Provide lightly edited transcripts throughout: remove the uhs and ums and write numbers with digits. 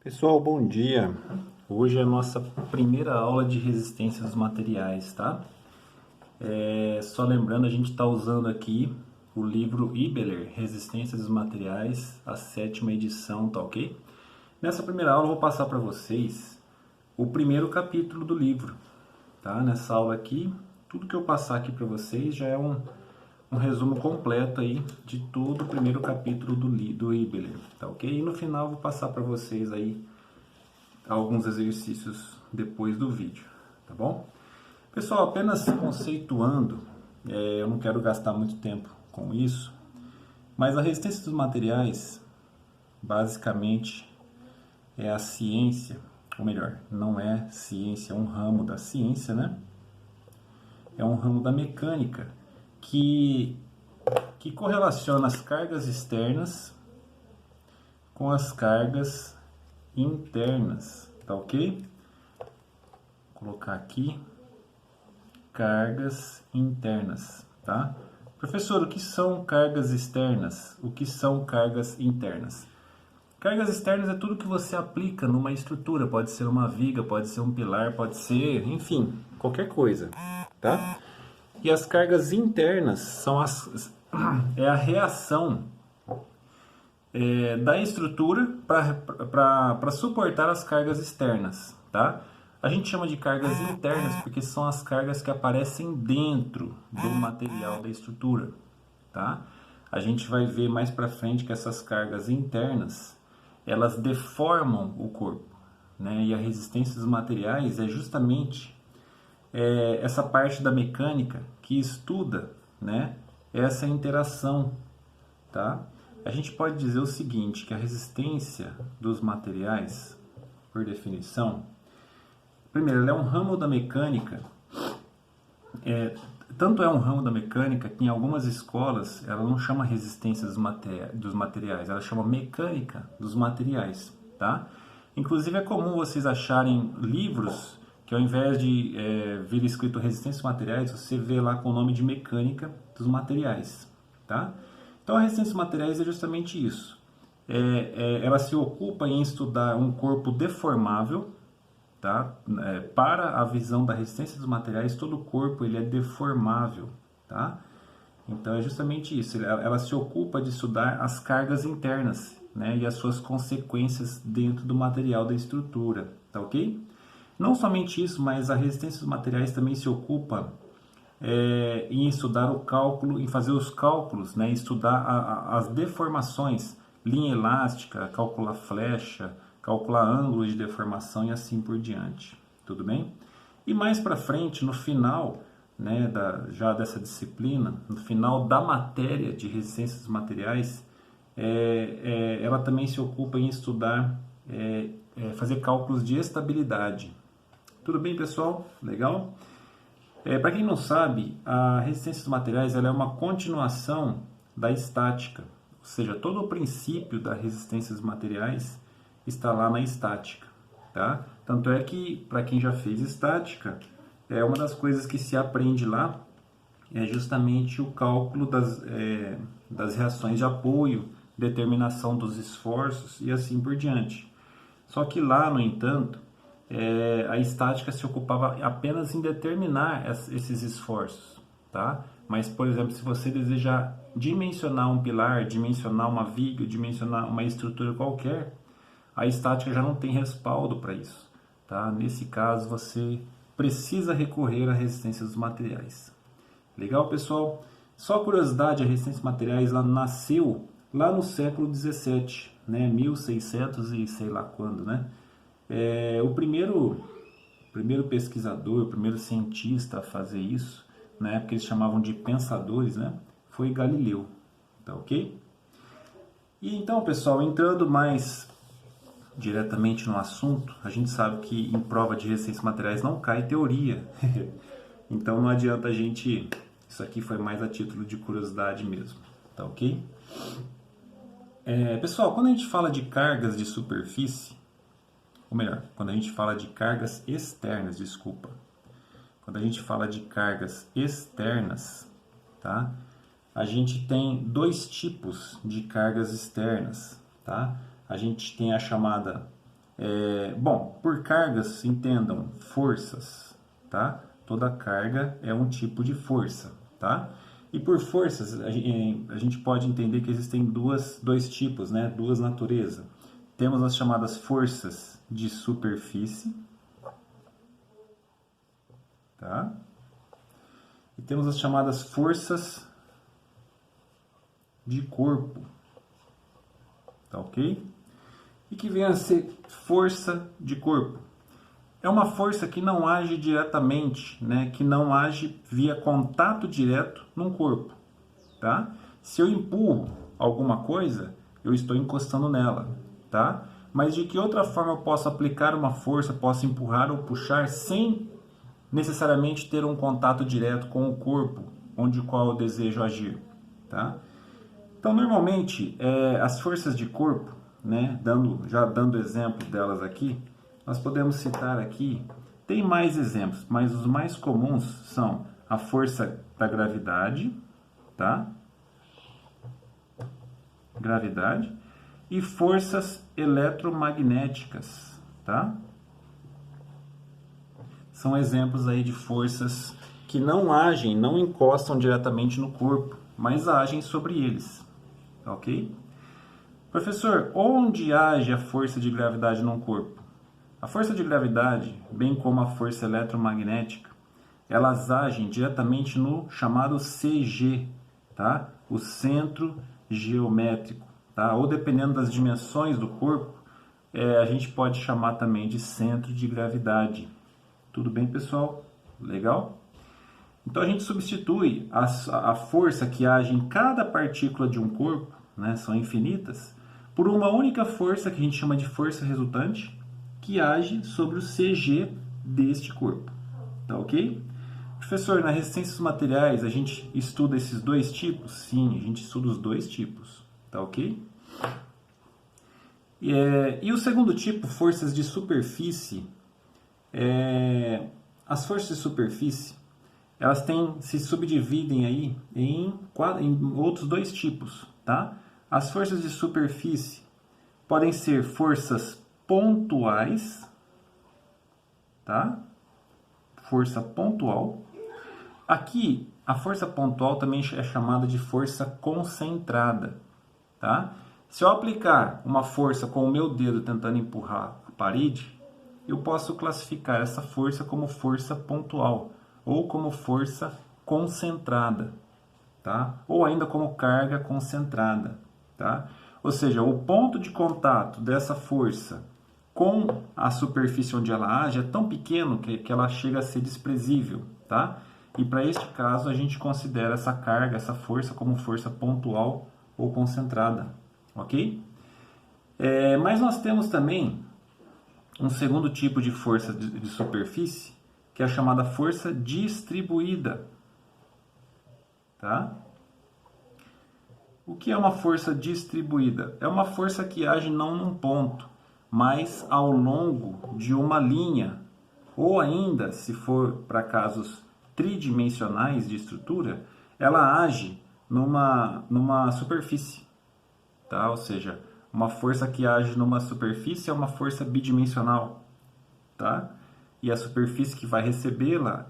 Pessoal, bom dia! Hoje é a nossa primeira aula de resistência dos materiais, tá? Só lembrando, a gente está usando aqui o livro Ibeler, Resistência dos Materiais, a 7ª edição, tá ok? Nessa primeira aula eu vou passar para vocês o primeiro capítulo do livro, tá? Nessa aula aqui, tudo que eu passar aqui para vocês já é um resumo completo aí de todo o primeiro capítulo do Ibeler, tá ok? E no final eu vou passar para vocês aí alguns exercícios depois do vídeo, tá bom? Pessoal, apenas conceituando, eu não quero gastar muito tempo com isso, mas a resistência dos materiais, basicamente, é a ciência, ou melhor, não é ciência, é um ramo da ciência, né? É um ramo da mecânica que correlaciona as cargas externas com as cargas internas, tá ok? Vou colocar aqui cargas internas, tá? Professor, o que são cargas externas? O que são cargas internas? Cargas externas é tudo que você aplica numa estrutura, pode ser uma viga, pode ser um pilar, pode ser, enfim, qualquer coisa, tá? E as cargas internas são é a reação da estrutura para suportar as cargas externas, tá? A gente chama de cargas internas porque são as cargas que aparecem dentro do material da estrutura, tá? A gente vai ver mais para frente que essas cargas internas, elas deformam o corpo, né? E a resistência dos materiais é justamente essa parte da mecânica que estuda, né, essa interação, tá? A gente pode dizer o seguinte, que a resistência dos materiais, por definição, primeiro, ela é um ramo da mecânica, tanto é um ramo da mecânica que em algumas escolas ela não chama resistência dos materiais, ela chama mecânica dos materiais, tá? Inclusive é comum vocês acharem livros que ao invés de vir escrito resistência dos materiais, você vê lá com o nome de mecânica dos materiais, tá? Então a resistência dos materiais é justamente isso. Ela se ocupa em estudar um corpo deformável, tá? Para a visão da resistência dos materiais, todo o corpo ele é deformável, tá? Então é justamente isso. Ela se ocupa de estudar as cargas internas, né? E as suas consequências dentro do material da estrutura, tá ok? Não somente isso, mas a resistência dos materiais também se ocupa em estudar o cálculo, em fazer os cálculos, né? Estudar as deformações, linha elástica, calcular flecha, calcular ângulos de deformação e assim por diante. Tudo bem? E mais para frente, no final, né, já dessa disciplina, no final da matéria de resistência dos materiais, ela também se ocupa em estudar, fazer cálculos de estabilidade. Tudo bem, pessoal? Legal? Para quem não sabe, a resistência dos materiais ela é uma continuação da estática, ou seja, todo o princípio da resistência dos materiais está lá na estática, tá? Tanto é que, para quem já fez estática, uma das coisas que se aprende lá é justamente o cálculo das reações de apoio, determinação dos esforços e assim por diante. Só que lá, no entanto, a estática se ocupava apenas em determinar esses esforços, tá? Mas, por exemplo, se você desejar dimensionar um pilar, dimensionar uma viga, dimensionar uma estrutura qualquer, a estática já não tem respaldo para isso, tá? Nesse caso, você precisa recorrer à resistência dos materiais. Legal, pessoal? Só curiosidade, a resistência dos materiais nasceu lá no século 17, né? 1600 e sei lá quando, né? O primeiro pesquisador, o primeiro cientista a fazer isso, na época eles chamavam de pensadores, né? Foi Galileu, tá ok? E então, pessoal, entrando mais diretamente no assunto, a gente sabe que em prova de resistência de materiais não cai teoria, então não adianta a gente, isso aqui foi mais a título de curiosidade mesmo, tá ok? Pessoal, quando a gente fala de cargas de superfície, ou melhor, quando a gente fala de cargas externas, desculpa. Quando a gente fala de cargas externas, tá? A gente tem dois tipos de cargas externas, tá? A gente tem a chamada Bom, por cargas, entendam, forças, tá? Toda carga é um tipo de força, tá? E por forças, a gente pode entender que existem dois tipos, né? Duas naturezas. Temos as chamadas forças de superfície, tá? E temos as chamadas forças de corpo, tá ok? E que vem a ser força de corpo? É uma força que não age diretamente, né? Que não age via contato direto num corpo, tá? Se eu empurro alguma coisa, eu estou encostando nela, tá? Mas de que outra forma eu posso aplicar uma força, posso empurrar ou puxar sem necessariamente ter um contato direto com o corpo onde o qual eu desejo agir, tá? Então, normalmente, as forças de corpo, né, já dando exemplo delas aqui, nós podemos citar aqui, tem mais exemplos, mas os mais comuns são a força da gravidade, tá? Gravidade e forças eletromagnéticas, tá? São exemplos aí de forças que não agem, não encostam diretamente no corpo, mas agem sobre eles, ok? Professor, onde age a força de gravidade num corpo? A força de gravidade, bem como a força eletromagnética, elas agem diretamente no chamado CG, tá? O centro geométrico, tá? Ou dependendo das dimensões do corpo, a gente pode chamar também de centro de gravidade. Tudo bem, pessoal? Legal? Então a gente substitui a força que age em cada partícula de um corpo, né? São infinitas, por uma única força que a gente chama de força resultante, que age sobre o CG deste corpo. Tá ok? Professor, na resistência dos materiais a gente estuda esses dois tipos? Sim, a gente estuda os dois tipos. Tá ok? E o segundo tipo, forças de superfície. As forças de superfície, elas se subdividem aí em outros dois tipos, tá? As forças de superfície podem ser forças pontuais, tá? Força pontual. Aqui, a força pontual também é chamada de força concentrada, tá? Se eu aplicar uma força com o meu dedo tentando empurrar a parede, eu posso classificar essa força como força pontual ou como força concentrada, tá? Ou ainda como carga concentrada, tá? Ou seja, o ponto de contato dessa força com a superfície onde ela age é tão pequeno que ela chega a ser desprezível, tá? E para este caso a gente considera essa carga, essa força como força pontual ou concentrada, ok? Mas nós temos também um segundo tipo de força de superfície, que é a chamada força distribuída, tá? O que é uma força distribuída? É uma força que age não num ponto, mas ao longo de uma linha, ou ainda, se for para casos tridimensionais de estrutura, ela age numa superfície, tá? Ou seja, uma força que age numa superfície é uma força bidimensional, tá? E a superfície que vai recebê-la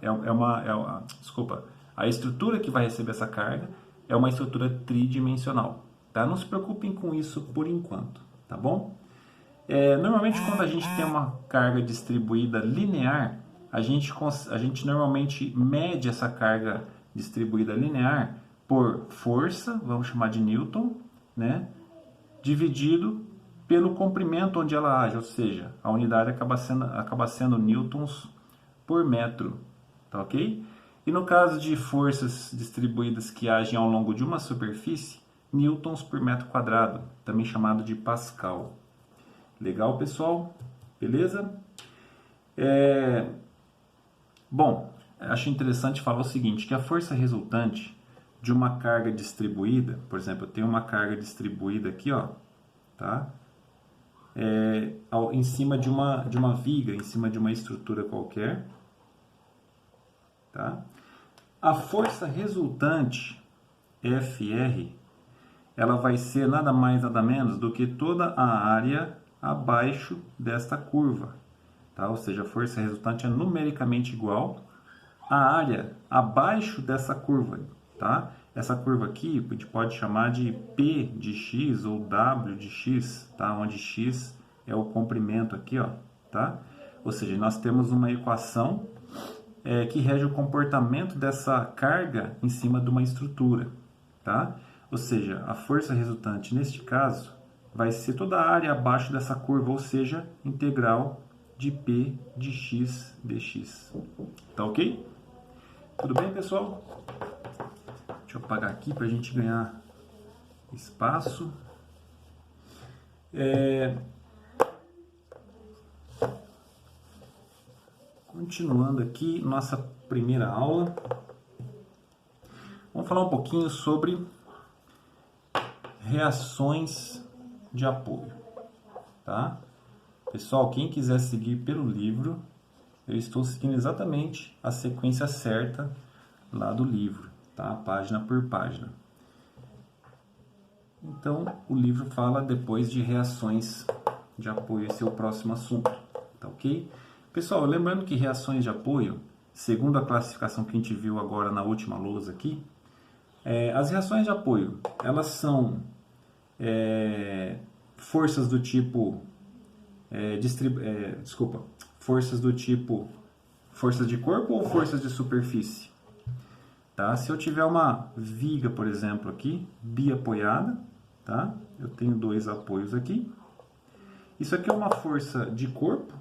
desculpa, a estrutura que vai receber essa carga é uma estrutura tridimensional, tá? Não se preocupem com isso por enquanto, tá bom? Normalmente quando a gente tem uma carga distribuída linear, a gente normalmente mede essa carga distribuída linear por força, vamos chamar de Newton, né? Dividido pelo comprimento onde ela age, ou seja, a unidade acaba sendo newtons por metro, tá ok? E no caso de forças distribuídas que agem ao longo de uma superfície, newtons por metro quadrado, também chamado de Pascal. Legal, pessoal? Beleza? Bom, acho interessante falar o seguinte, que a força resultante de uma carga distribuída, por exemplo, eu tenho uma carga distribuída aqui, ó, tá? Em cima de uma viga, em cima de uma estrutura qualquer, tá? A força resultante, FR, ela vai ser nada mais nada menos do que toda a área abaixo desta curva, tá? Ou seja, a força resultante é numericamente igual à área abaixo dessa curva, tá? Essa curva aqui a gente pode chamar de P de x ou W de x, tá? Onde x é o comprimento aqui, ó, tá? Ou seja, nós temos uma equação que rege o comportamento dessa carga em cima de uma estrutura, tá? Ou seja, a força resultante neste caso vai ser toda a área abaixo dessa curva, ou seja, integral de P de x dx. Tá ok? Tudo bem, pessoal? Deixa eu apagar aqui para a gente ganhar espaço. Continuando aqui nossa primeira aula, vamos falar um pouquinho sobre reações de apoio, tá? Pessoal, quem quiser seguir pelo livro, eu estou seguindo exatamente a sequência certa lá do livro, tá? Página por página. Então, o livro fala depois de reações de apoio, esse é o próximo assunto, tá ok? Pessoal, lembrando que reações de apoio, segundo a classificação que a gente viu agora na última lousa aqui, as reações de apoio, elas são forças do tipo forças do tipo forças de corpo ou forças de superfície, tá? Se eu tiver uma viga, por exemplo, aqui, biapoiada, tá? Eu tenho dois apoios aqui. Isso aqui é uma força de corpo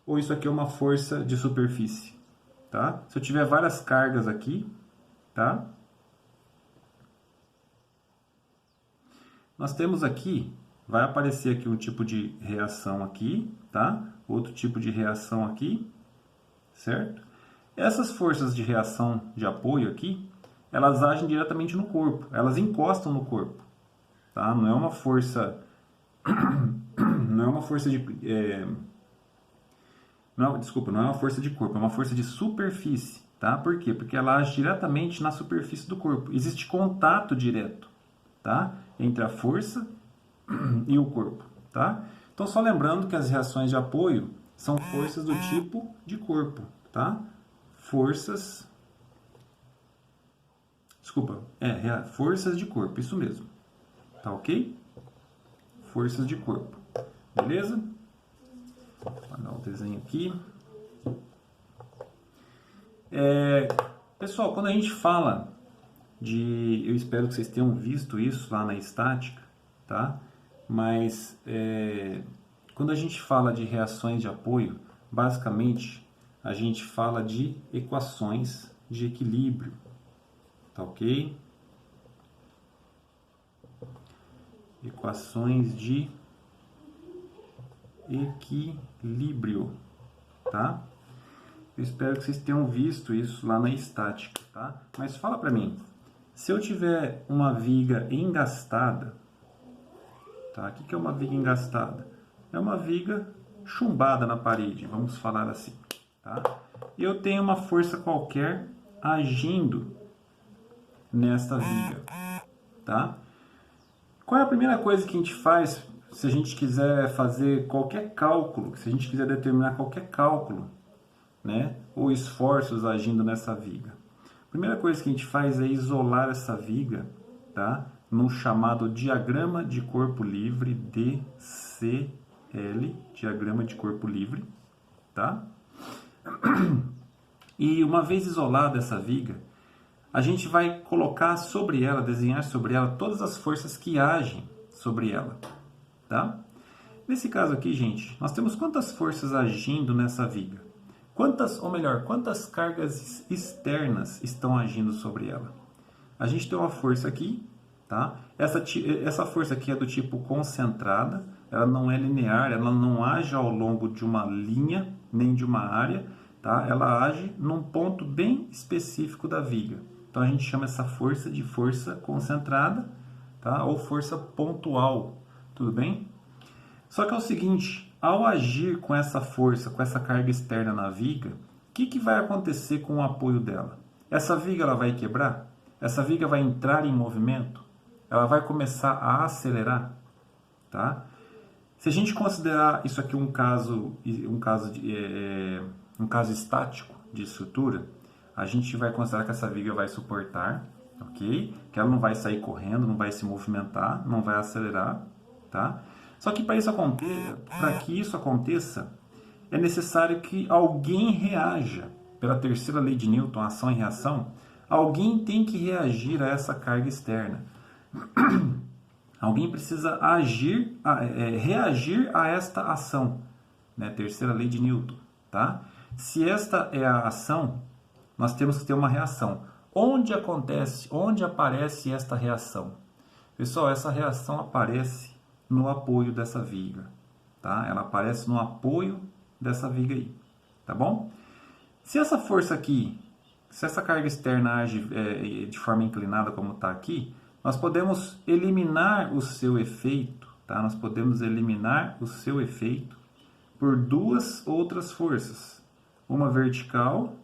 ou isso aqui é uma força de superfície, tá? Se eu tiver várias cargas aqui, tá? Nós temos aqui, vai aparecer aqui um tipo de reação aqui, tá? Outro tipo de reação aqui, certo? Essas forças de reação de apoio aqui, elas agem diretamente no corpo, elas encostam no corpo, tá? Não é uma força, não é uma força de, não é uma força de corpo, é uma força de superfície, tá? Por quê? Porque ela age diretamente na superfície do corpo. Existe contato direto, tá? Entre a força e o corpo, tá? Então, só lembrando que as reações de apoio são forças do tipo de corpo, tá? Forças de corpo, isso mesmo, tá ok? Forças de corpo, beleza? Vou apagar o desenho aqui. Pessoal, quando a gente fala de... Eu espero que vocês tenham visto isso lá na estática, tá? Mas quando a gente fala de reações de apoio, basicamente a gente fala de equações de equilíbrio, tá ok? Equações de equilíbrio, tá? Eu espero que vocês tenham visto isso lá na estática, tá? Mas fala pra mim, se eu tiver uma viga engastada, tá? O que é uma viga engastada? É uma viga chumbada na parede, vamos falar assim, tá? E eu tenho uma força qualquer agindo nesta viga, tá? Qual é a primeira coisa que a gente faz se a gente quiser fazer qualquer cálculo, se a gente quiser determinar qualquer cálculo, né, ou esforços agindo nessa viga? A primeira coisa que a gente faz é isolar essa viga, tá, num chamado diagrama de corpo livre, DCL, diagrama de corpo livre, tá? E uma vez isolada essa viga, a gente vai colocar sobre ela, desenhar sobre ela todas as forças que agem sobre ela, tá? Nesse caso aqui, gente, nós temos quantas forças agindo nessa viga? Quantas cargas externas estão agindo sobre ela? A gente tem uma força aqui, tá? Essa força aqui é do tipo concentrada, ela não é linear, ela não age ao longo de uma linha, nem de uma área, tá? Ela age num ponto bem específico da viga. Então a gente chama essa força de força concentrada, tá? Ou força pontual, tudo bem? Só que é o seguinte, ao agir com essa força, com essa carga externa na viga, o que vai acontecer com o apoio dela? Essa viga ela vai quebrar? Essa viga vai entrar em movimento? Ela vai começar a acelerar? Tá? Se a gente considerar isso aqui um caso estático de estrutura, a gente vai considerar que essa viga vai suportar, ok? Que ela não vai sair correndo, não vai se movimentar, não vai acelerar, tá? Só que para que isso aconteça, é necessário que alguém reaja. Pela terceira lei de Newton, ação e reação, alguém tem que reagir a essa carga externa. Alguém precisa reagir a esta ação, né? Terceira lei de Newton, tá? Se esta é a ação, nós temos que ter uma reação. Onde aparece esta reação? Pessoal, essa reação aparece no apoio dessa viga, tá? Ela aparece no apoio dessa viga aí, tá bom? Se essa força aqui, se essa carga externa age de forma inclinada como está aqui, nós podemos eliminar o seu efeito, tá? Nós podemos eliminar o seu efeito por duas outras forças, uma vertical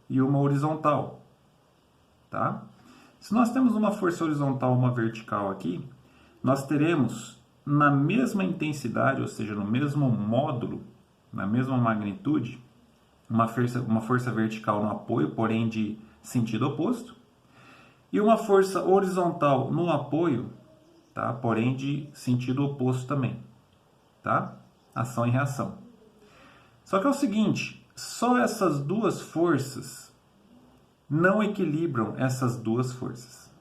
e uma horizontal, tá? Se nós temos uma força horizontal e uma vertical aqui, nós teremos na mesma intensidade, ou seja, no mesmo módulo, na mesma magnitude, uma força vertical no apoio, porém de sentido oposto, e uma força horizontal no apoio, tá? Porém de sentido oposto também, tá? Ação e reação. Só que é o seguinte, só essas duas forças não equilibram essas duas forças,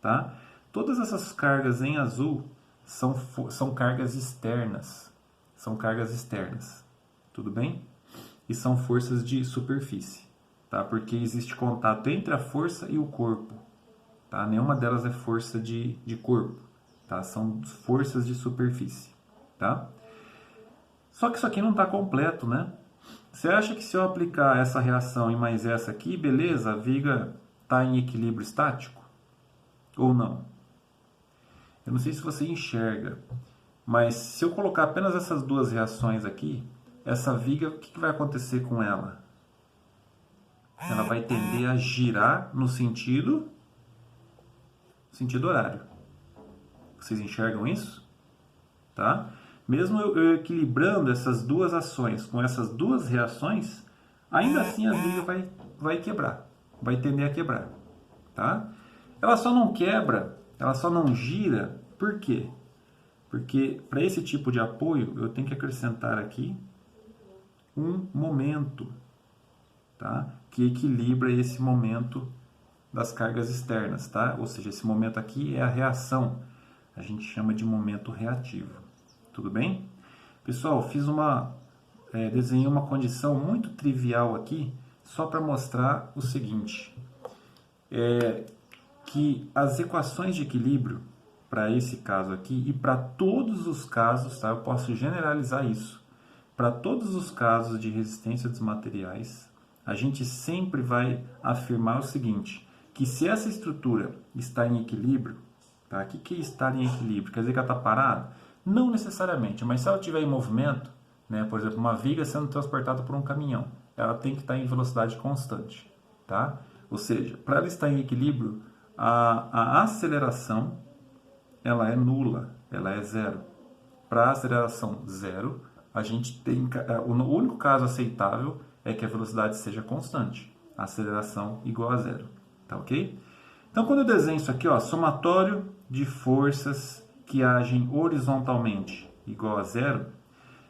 tá? Todas essas cargas em azul são cargas externas, tudo bem? E são forças de superfície, tá? Porque existe contato entre a força e o corpo, tá? Nenhuma delas é força de corpo, tá? São forças de superfície, tá? Só que isso aqui não está completo, né? Você acha que se eu aplicar essa reação e mais essa aqui, beleza, a viga está em equilíbrio estático? Ou não? Eu não sei se você enxerga, mas se eu colocar apenas essas duas reações aqui, essa viga, o que vai acontecer com ela? Ela vai tender a girar no sentido horário. Vocês enxergam isso? Tá? Mesmo eu equilibrando essas duas ações com essas duas reações, ainda assim a viga vai quebrar, vai tender a quebrar. Tá? Ela só não quebra, ela só não gira, por quê? Porque para esse tipo de apoio eu tenho que acrescentar aqui um momento, tá? Que equilibra esse momento das cargas externas, tá? Ou seja, esse momento aqui é a reação, a gente chama de momento reativo, tudo bem? Pessoal, desenhei uma condição muito trivial aqui, só para mostrar o seguinte, que as equações de equilíbrio, para esse caso aqui, e para todos os casos, tá? Eu posso generalizar isso, para todos os casos de resistência dos materiais, a gente sempre vai afirmar o seguinte, que se essa estrutura está em equilíbrio, tá? O que é estar em equilíbrio? Quer dizer que ela está parada? Não necessariamente, mas se ela estiver em movimento, né, por exemplo, uma viga sendo transportada por um caminhão, ela tem que estar em velocidade constante, tá? Ou seja, para ela estar em equilíbrio, a aceleração ela é nula, ela é zero. Para a aceleração zero, a gente tem o único caso aceitável é que a velocidade seja constante, a aceleração igual a zero, tá ok? Então, quando eu desenho isso aqui, ó, somatório de forças que agem horizontalmente igual a zero,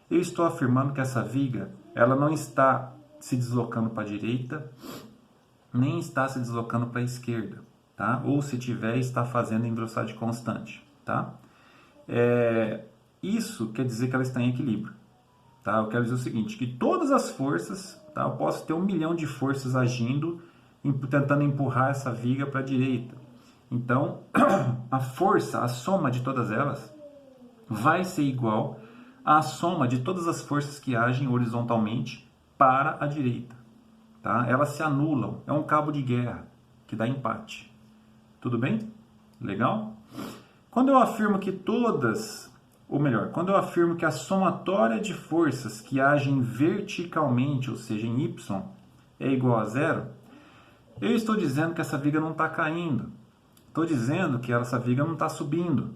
eu estou afirmando que essa viga ela não está se deslocando para a direita, nem está se deslocando para a esquerda, tá? Ou se tiver, está fazendo em velocidade constante, tá? Isso quer dizer que ela está em equilíbrio, tá? Eu quero dizer o seguinte, que todas as forças, tá? Eu posso ter 1 milhão de forças agindo, tentando empurrar essa viga para a direita. Então, a força, a soma de todas elas, vai ser igual à soma de todas as forças que agem horizontalmente para a direita, tá? Elas se anulam, é um cabo de guerra que dá empate. Tudo bem? Legal? Quando eu afirmo que quando eu afirmo que a somatória de forças que agem verticalmente, ou seja, em Y, é igual a zero, eu estou dizendo que essa viga não está caindo. Estou dizendo que essa viga não está subindo.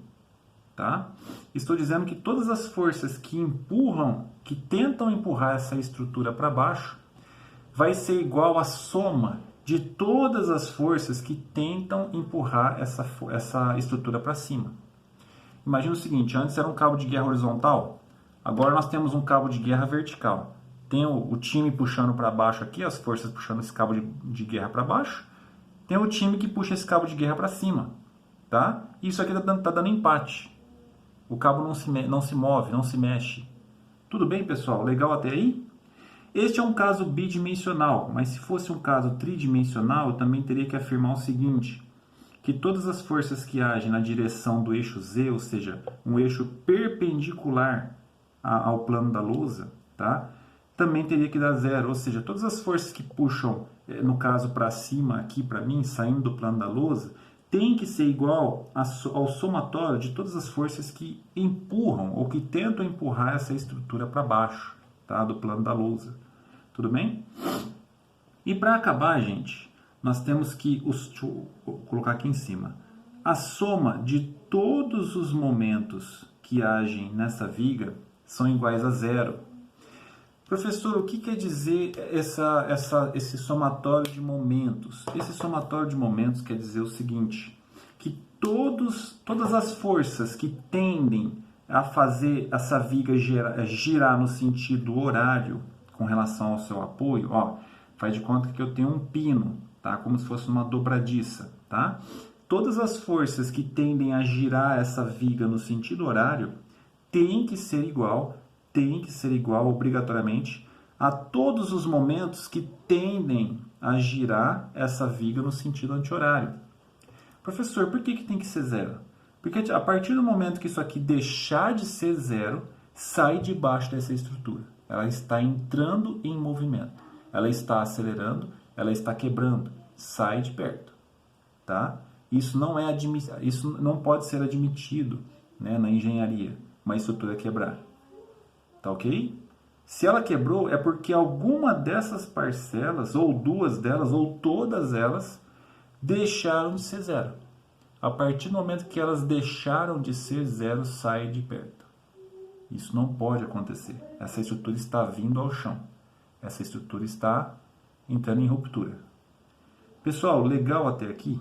tá? Estou dizendo que todas as forças que empurram, que tentam empurrar essa estrutura para baixo, vai ser igual à soma de todas as forças que tentam empurrar essa estrutura para cima. Imagina o seguinte, antes era um cabo de guerra horizontal, agora nós temos um cabo de guerra vertical. Tem o time puxando para baixo aqui, as forças puxando esse cabo de guerra para baixo, tem o time que puxa esse cabo de guerra para cima, tá? Isso aqui tá dando empate. O cabo não se move, não se mexe. Tudo bem, pessoal? Legal até aí? Este é um caso bidimensional, mas se fosse um caso tridimensional, eu também teria que afirmar o seguinte, que todas as forças que agem na direção do eixo Z, ou seja, um eixo perpendicular ao plano da lousa, tá? Também teria que dar zero, ou seja, todas as forças que puxam, no caso para cima, aqui para mim, saindo do plano da lousa, tem que ser igual ao somatório de todas as forças que empurram ou que tentam empurrar essa estrutura para baixo, tá? Do plano da lousa. Tudo bem? E para acabar, gente, nós temos que, deixa eu colocar aqui em cima, a soma de todos os momentos que agem nessa viga são iguais a zero. Professor, o que quer dizer esse somatório de momentos? Esse somatório de momentos quer dizer o seguinte, que todas as forças que tendem a fazer essa viga girar no sentido horário com relação ao seu apoio, ó, faz de conta que eu tenho um pino, tá? Como se fosse uma dobradiça, tá? Todas as forças que tendem a girar essa viga no sentido horário tem que ser igual obrigatoriamente a todos os momentos que tendem a girar essa viga no sentido anti-horário. Professor, por que tem que ser zero? Porque a partir do momento que isso aqui deixar de ser zero, sai debaixo dessa estrutura. Ela está entrando em movimento. Ela está acelerando, ela está quebrando. Sai de perto. Tá? Isso não pode ser admitido, né, na engenharia, uma estrutura quebrar. Tá ok? Se ela quebrou, é porque alguma dessas parcelas, ou duas delas, ou todas elas, deixaram de ser zero. A partir do momento que elas deixaram de ser zero, sai de perto. Isso não pode acontecer. Essa estrutura está vindo ao chão. Essa estrutura está entrando em ruptura. Pessoal, legal até aqui?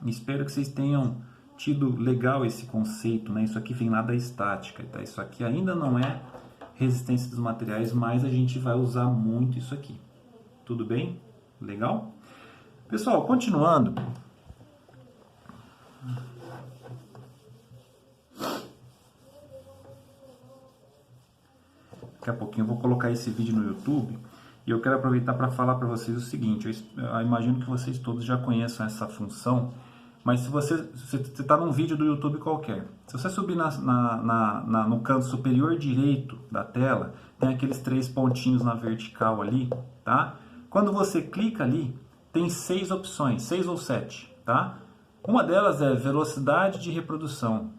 Espero que vocês tenham tido legal esse conceito, né? Isso aqui vem lá da estática, tá? Isso aqui ainda não é resistência dos materiais, mas a gente vai usar muito isso aqui. Tudo bem? Legal? Pessoal, continuando. Daqui a pouquinho eu vou colocar esse vídeo no YouTube e eu quero aproveitar para falar para vocês o seguinte, eu imagino que vocês todos já conheçam essa função, mas se você está num vídeo do YouTube qualquer, se você subir no canto superior direito da tela, tem aqueles 3 pontinhos na vertical ali, tá? Quando você clica ali, tem 6 opções, 6 ou 7, tá? Uma delas é velocidade de reprodução.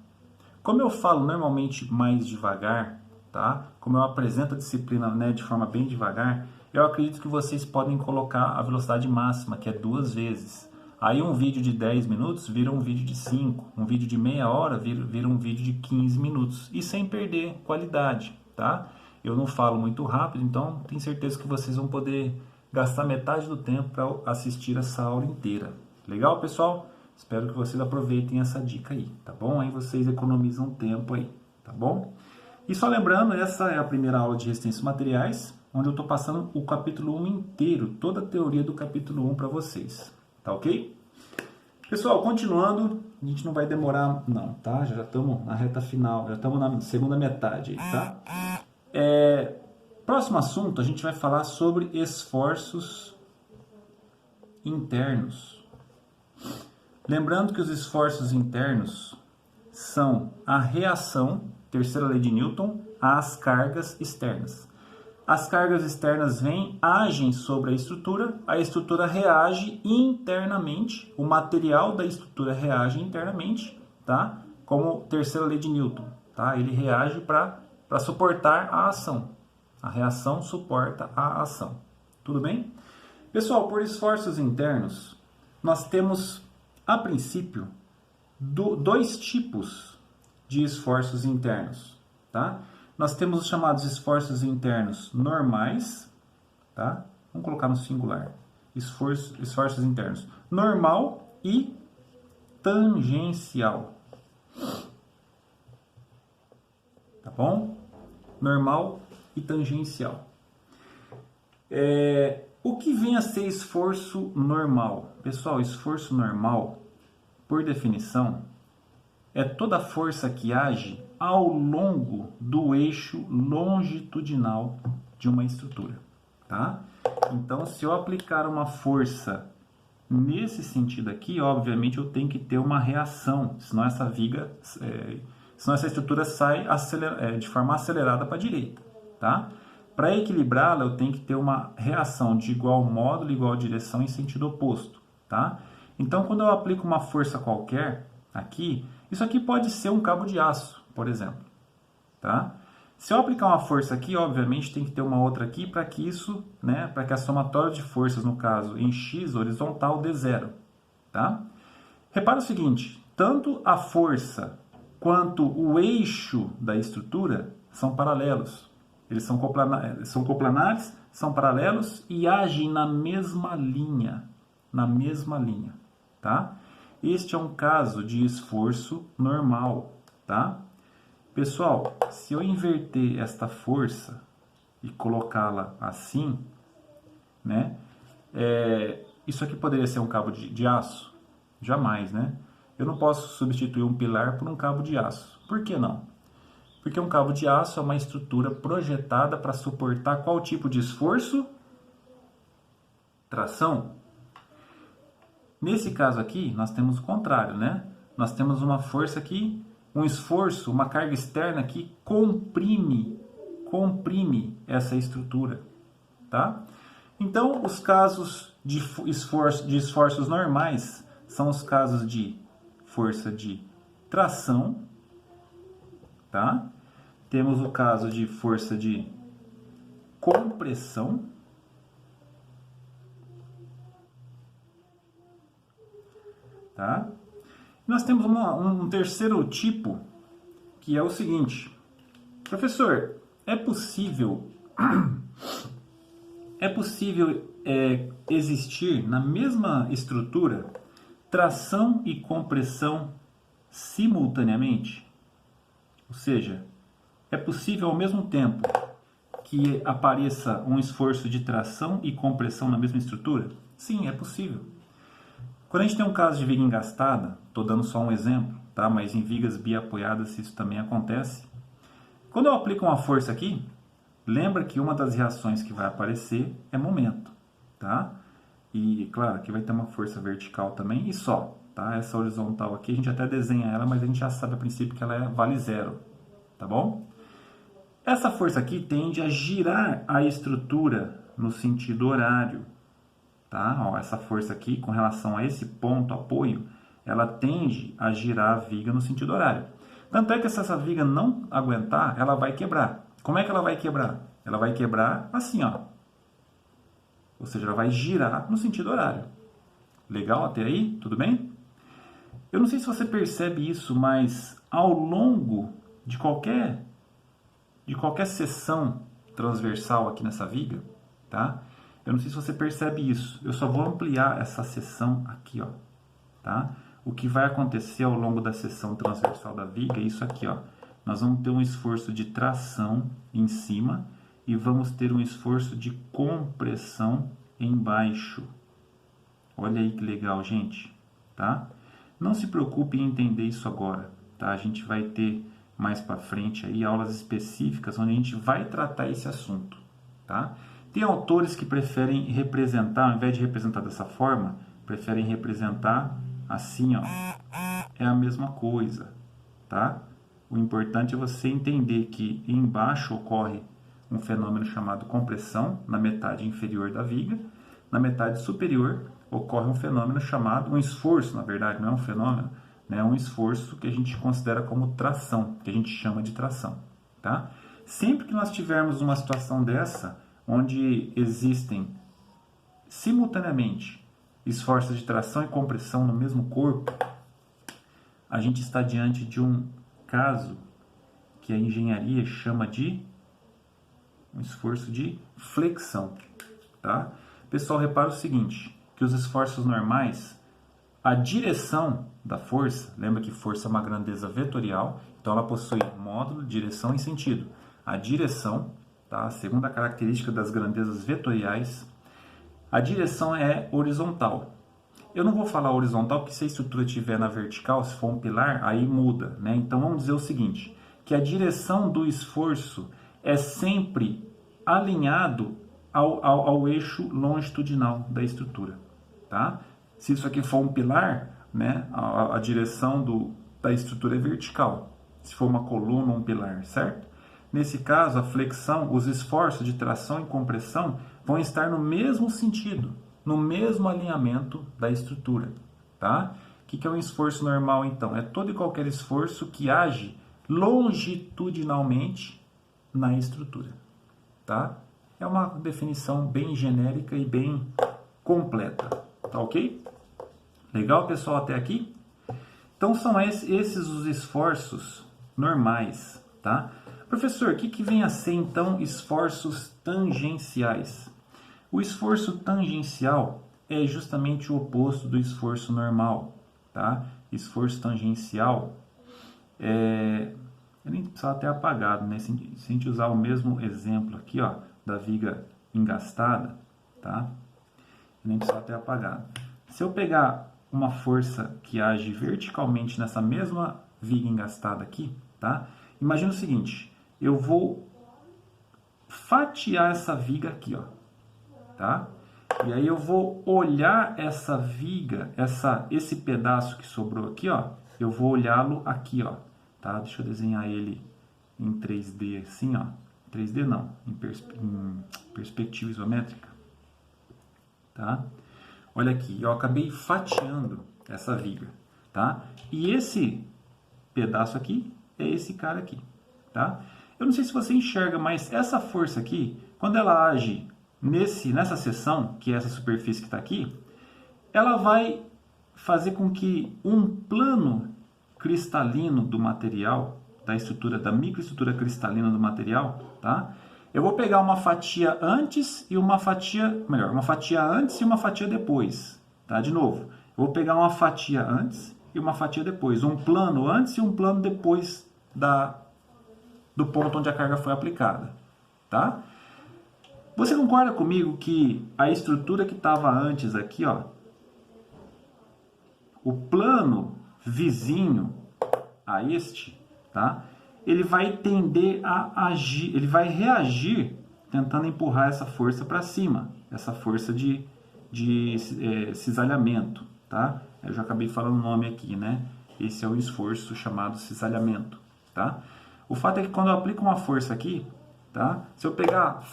Como eu falo normalmente mais devagar, tá? Como eu apresento a disciplina, né, de forma bem devagar, eu acredito que vocês podem colocar a velocidade máxima, que é 2 vezes. Aí um vídeo de 10 minutos vira um vídeo de 5, um vídeo de meia hora vira um vídeo de 15 minutos, e sem perder qualidade, tá? Eu não falo muito rápido, então tenho certeza que vocês vão poder gastar metade do tempo para assistir essa aula inteira. Legal, pessoal? Espero que vocês aproveitem essa dica aí, tá bom? Aí vocês economizam tempo aí, tá bom? E só lembrando, essa é a primeira aula de resistência materiais, onde eu estou passando o capítulo 1 inteiro, toda a teoria do capítulo 1 para vocês. Tá ok? Pessoal, continuando, a gente não vai demorar não, tá? Já estamos na reta final, já estamos na segunda metade aí, tá? Próximo assunto, a gente vai falar sobre esforços internos. Lembrando que os esforços internos são a reação, terceira lei de Newton, às cargas externas. As cargas externas vêm, agem sobre a estrutura reage internamente, o material da estrutura reage internamente, tá? Como terceira lei de Newton, tá? Ele reage para suportar a ação. A reação suporta a ação. Tudo bem? Pessoal, por esforços internos, nós temos, a princípio, 2 tipos de esforços internos, tá? Nós temos os chamados esforços internos normais, tá? Vamos colocar no singular. Esforços internos normal e tangencial. Tá bom? Normal e tangencial. O que vem a ser esforço normal? Pessoal, esforço normal, por definição, é toda força que age ao longo do eixo longitudinal de uma estrutura, tá? Então, se eu aplicar uma força nesse sentido aqui, obviamente eu tenho que ter uma reação, senão essa viga, senão essa estrutura sai de forma acelerada para a direita, tá? Para equilibrá-la, eu tenho que ter uma reação de igual módulo, igual direção em sentido oposto, tá? Então, quando eu aplico uma força qualquer aqui, isso aqui pode ser um cabo de aço, por exemplo, tá? Se eu aplicar uma força aqui, obviamente tem que ter uma outra aqui para que isso, né, para que a somatória de forças, no caso, em x horizontal dê zero, tá? Repara o seguinte, tanto a força quanto o eixo da estrutura são paralelos. Eles são coplanares, são paralelos e agem na mesma linha, tá? Este é um caso de esforço normal, tá? Pessoal, se eu inverter esta força e colocá-la assim, né? Isso aqui poderia ser um cabo de aço? Jamais, né? Eu não posso substituir um pilar por um cabo de aço. Por que não? Porque um cabo de aço é uma estrutura projetada para suportar qual tipo de esforço? Tração. Nesse caso aqui, nós temos o contrário, né? Nós temos uma força aqui, um esforço, uma carga externa que comprime essa estrutura, tá? Então, os casos de esforços normais são os casos de força de tração, tá? Temos o caso de força de compressão, tá? Nós temos um terceiro tipo, que é o seguinte: professor, é possível existir na mesma estrutura tração e compressão simultaneamente? Ou seja, é possível ao mesmo tempo que apareça um esforço de tração e compressão na mesma estrutura? Sim, é possível. Quando a gente tem um caso de viga engastada, estou dando só um exemplo, tá? Mas em vigas biapoiadas isso também acontece. Quando eu aplico uma força aqui, lembra que uma das reações que vai aparecer é momento, tá? E claro, aqui vai ter uma força vertical também e só, tá? Essa horizontal aqui a gente até desenha ela, mas a gente já sabe a princípio que ela vale zero, tá bom? Essa força aqui tende a girar a estrutura no sentido horário, tá? Ó, essa força aqui, com relação a esse ponto apoio, ela tende a girar a viga no sentido horário. Tanto é que se essa viga não aguentar, ela vai quebrar. Como é que ela vai quebrar? Ela vai quebrar assim, ó. Ou seja, ela vai girar no sentido horário. Legal até aí? Tudo bem? Eu não sei se você percebe isso, mas ao longo de qualquer seção transversal aqui nessa viga, tá? Eu não sei se você percebe isso. Eu só vou ampliar essa seção aqui, ó, tá? O que vai acontecer ao longo da seção transversal da viga é isso aqui, ó. Nós vamos ter um esforço de tração em cima e vamos ter um esforço de compressão embaixo. Olha aí que legal, gente, tá? Não se preocupe em entender isso agora, tá? A gente vai ter mais para frente aí aulas específicas onde a gente vai tratar esse assunto, tá? Tem autores que preferem representar, ao invés de representar dessa forma, preferem representar assim, ó. É a mesma coisa, tá? O importante é você entender que embaixo ocorre um fenômeno chamado compressão na metade inferior da viga, na metade superior ocorre um fenômeno chamado, um esforço, na verdade, não é um fenômeno, né? É um esforço que a gente considera como tração, que a gente chama de tração, tá? Sempre que nós tivermos uma situação dessa, onde existem simultaneamente esforços de tração e compressão no mesmo corpo, a gente está diante de um caso que a engenharia chama de um esforço de flexão, tá? Pessoal, repara o seguinte, que os esforços normais, a direção da força, lembra que força é uma grandeza vetorial, então ela possui módulo, direção e sentido. A direção, tá? A segunda característica das grandezas vetoriais, a direção é horizontal. Eu não vou falar horizontal, porque se a estrutura estiver na vertical, se for um pilar, aí muda, né? Então vamos dizer o seguinte, que a direção do esforço é sempre alinhado ao eixo longitudinal da estrutura, tá? Se isso aqui for um pilar, né, a direção da estrutura é vertical. Se for uma coluna ou um pilar, certo? Nesse caso, a flexão, os esforços de tração e compressão vão estar no mesmo sentido, no mesmo alinhamento da estrutura, tá? O que é um esforço normal, então? É todo e qualquer esforço que age longitudinalmente na estrutura, tá? É uma definição bem genérica e bem completa, tá ok? Legal, pessoal, até aqui? Então, são esses os esforços normais, tá? Professor, o que vem a ser, então, esforços tangenciais? O esforço tangencial é justamente o oposto do esforço normal, tá? Esforço tangencial eu nem precisava ter apagado, né? Se a gente usar o mesmo exemplo aqui, ó, da viga engastada, tá? Eu nem precisava ter apagado. Se eu pegar uma força que age verticalmente nessa mesma viga engastada aqui, tá? Imagina o seguinte, eu vou fatiar essa viga aqui, ó, tá? E aí eu vou olhar essa viga, esse pedaço que sobrou aqui, ó, eu vou olhá-lo aqui, ó, tá? Deixa eu desenhar ele em 3D assim, ó. 3D não, em perspectiva isométrica, tá? Olha aqui, eu acabei fatiando essa viga, tá? E esse pedaço aqui é esse cara aqui, tá? Eu não sei se você enxerga, mas essa força aqui, quando ela age nessa seção, que é essa superfície que está aqui, ela vai fazer com que um plano cristalino do material, da microestrutura cristalina do material, tá? Eu vou pegar uma fatia antes e uma fatia antes e uma fatia depois, tá? De novo, eu vou pegar uma fatia antes e uma fatia depois, um plano antes e um plano depois do ponto onde a carga foi aplicada, tá? Você concorda comigo que a estrutura que estava antes aqui, ó, o plano vizinho a este, tá? Ele vai tender a agir, ele vai reagir tentando empurrar essa força para cima, essa força de cisalhamento, tá? Eu já acabei falando o nome aqui, né? Esse é o esforço chamado cisalhamento, tá? O fato é que quando eu aplico uma força aqui, tá? Se eu pegar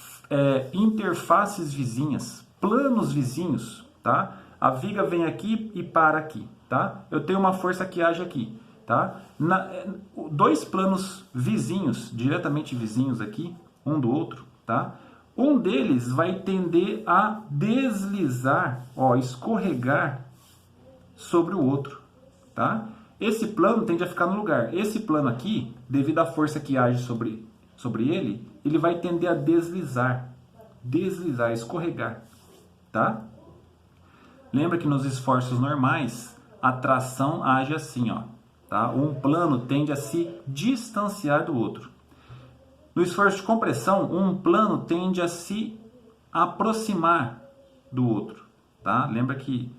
interfaces vizinhas, planos vizinhos, tá? A viga vem aqui e para aqui, tá? Eu tenho uma força que age aqui, tá? Dois planos vizinhos, diretamente vizinhos aqui, um do outro, tá? Um deles vai tender a deslizar, ó, escorregar sobre o outro, tá? Esse plano tende a ficar no lugar. Esse plano aqui, devido à força que age sobre ele, ele vai tender a deslizar, escorregar, tá? Lembra que nos esforços normais, a tração age assim, ó, tá? Um plano tende a se distanciar do outro. No esforço de compressão, um plano tende a se aproximar do outro, tá? Lembra que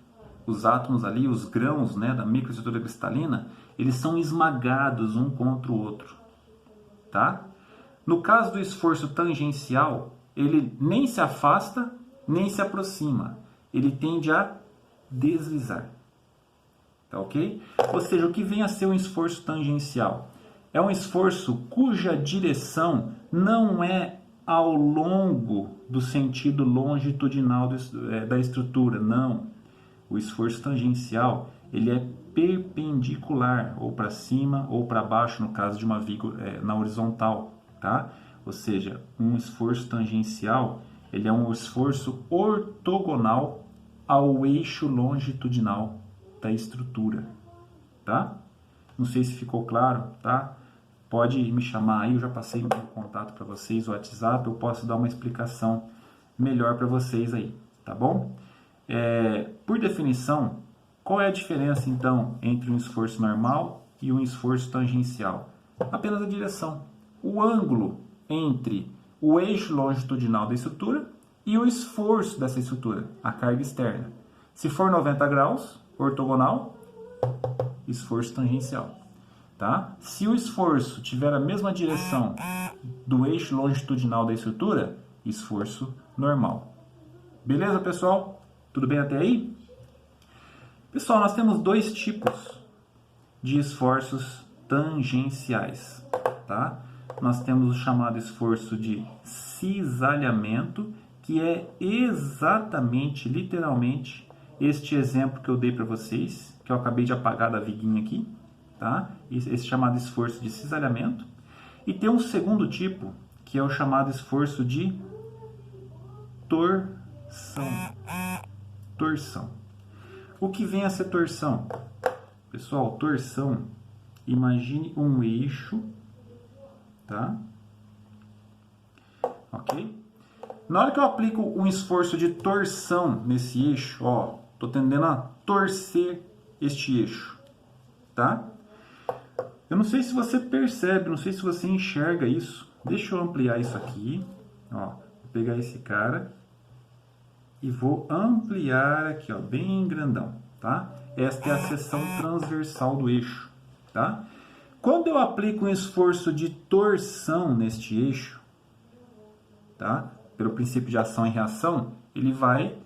os átomos ali, os grãos, né, da microestrutura cristalina, eles são esmagados um contra o outro, tá? No caso do esforço tangencial, ele nem se afasta, nem se aproxima. Ele tende a deslizar. Tá ok? Ou seja, o que vem a ser um esforço tangencial? É um esforço cuja direção não é ao longo do sentido longitudinal da estrutura, não. O esforço tangencial, ele é perpendicular, ou para cima ou para baixo, no caso de uma viga na horizontal. Tá? Ou seja, um esforço tangencial, ele é um esforço ortogonal ao eixo longitudinal da estrutura, tá? Não sei se ficou claro, tá? pode me chamar aí, eu já passei o contato para vocês, o WhatsApp, eu posso dar uma explicação melhor para vocês aí, tá bom? Por definição, qual é a diferença então entre um esforço normal e um esforço tangencial? Apenas a direção. O ângulo entre o eixo longitudinal da estrutura e o esforço dessa estrutura, a carga externa. Se for 90 graus, ortogonal, esforço tangencial. Tá? Se o esforço tiver a mesma direção do eixo longitudinal da estrutura, esforço normal. Beleza, pessoal? Tudo bem até aí? Pessoal, nós temos dois tipos de esforços tangenciais. Tá? Nós temos o chamado esforço de cisalhamento, que é exatamente, literalmente, este exemplo que eu dei para vocês, que eu acabei de apagar da viguinha aqui, tá? Esse chamado esforço de cisalhamento. E tem um segundo tipo, que é o chamado esforço de torção. Torção. O que vem a ser torção? Pessoal, torção, imagine um eixo, tá? Ok? Na hora que eu aplico um esforço de torção nesse eixo, ó, tô tendendo a torcer este eixo, tá? Eu não sei se você percebe, não sei se você enxerga isso. Deixa eu ampliar isso aqui, ó. Vou pegar esse cara e vou ampliar aqui, ó, bem grandão, tá? Esta é a seção transversal do eixo, tá? Quando eu aplico um esforço de torção neste eixo, tá? Pelo princípio de ação e reação, ele vai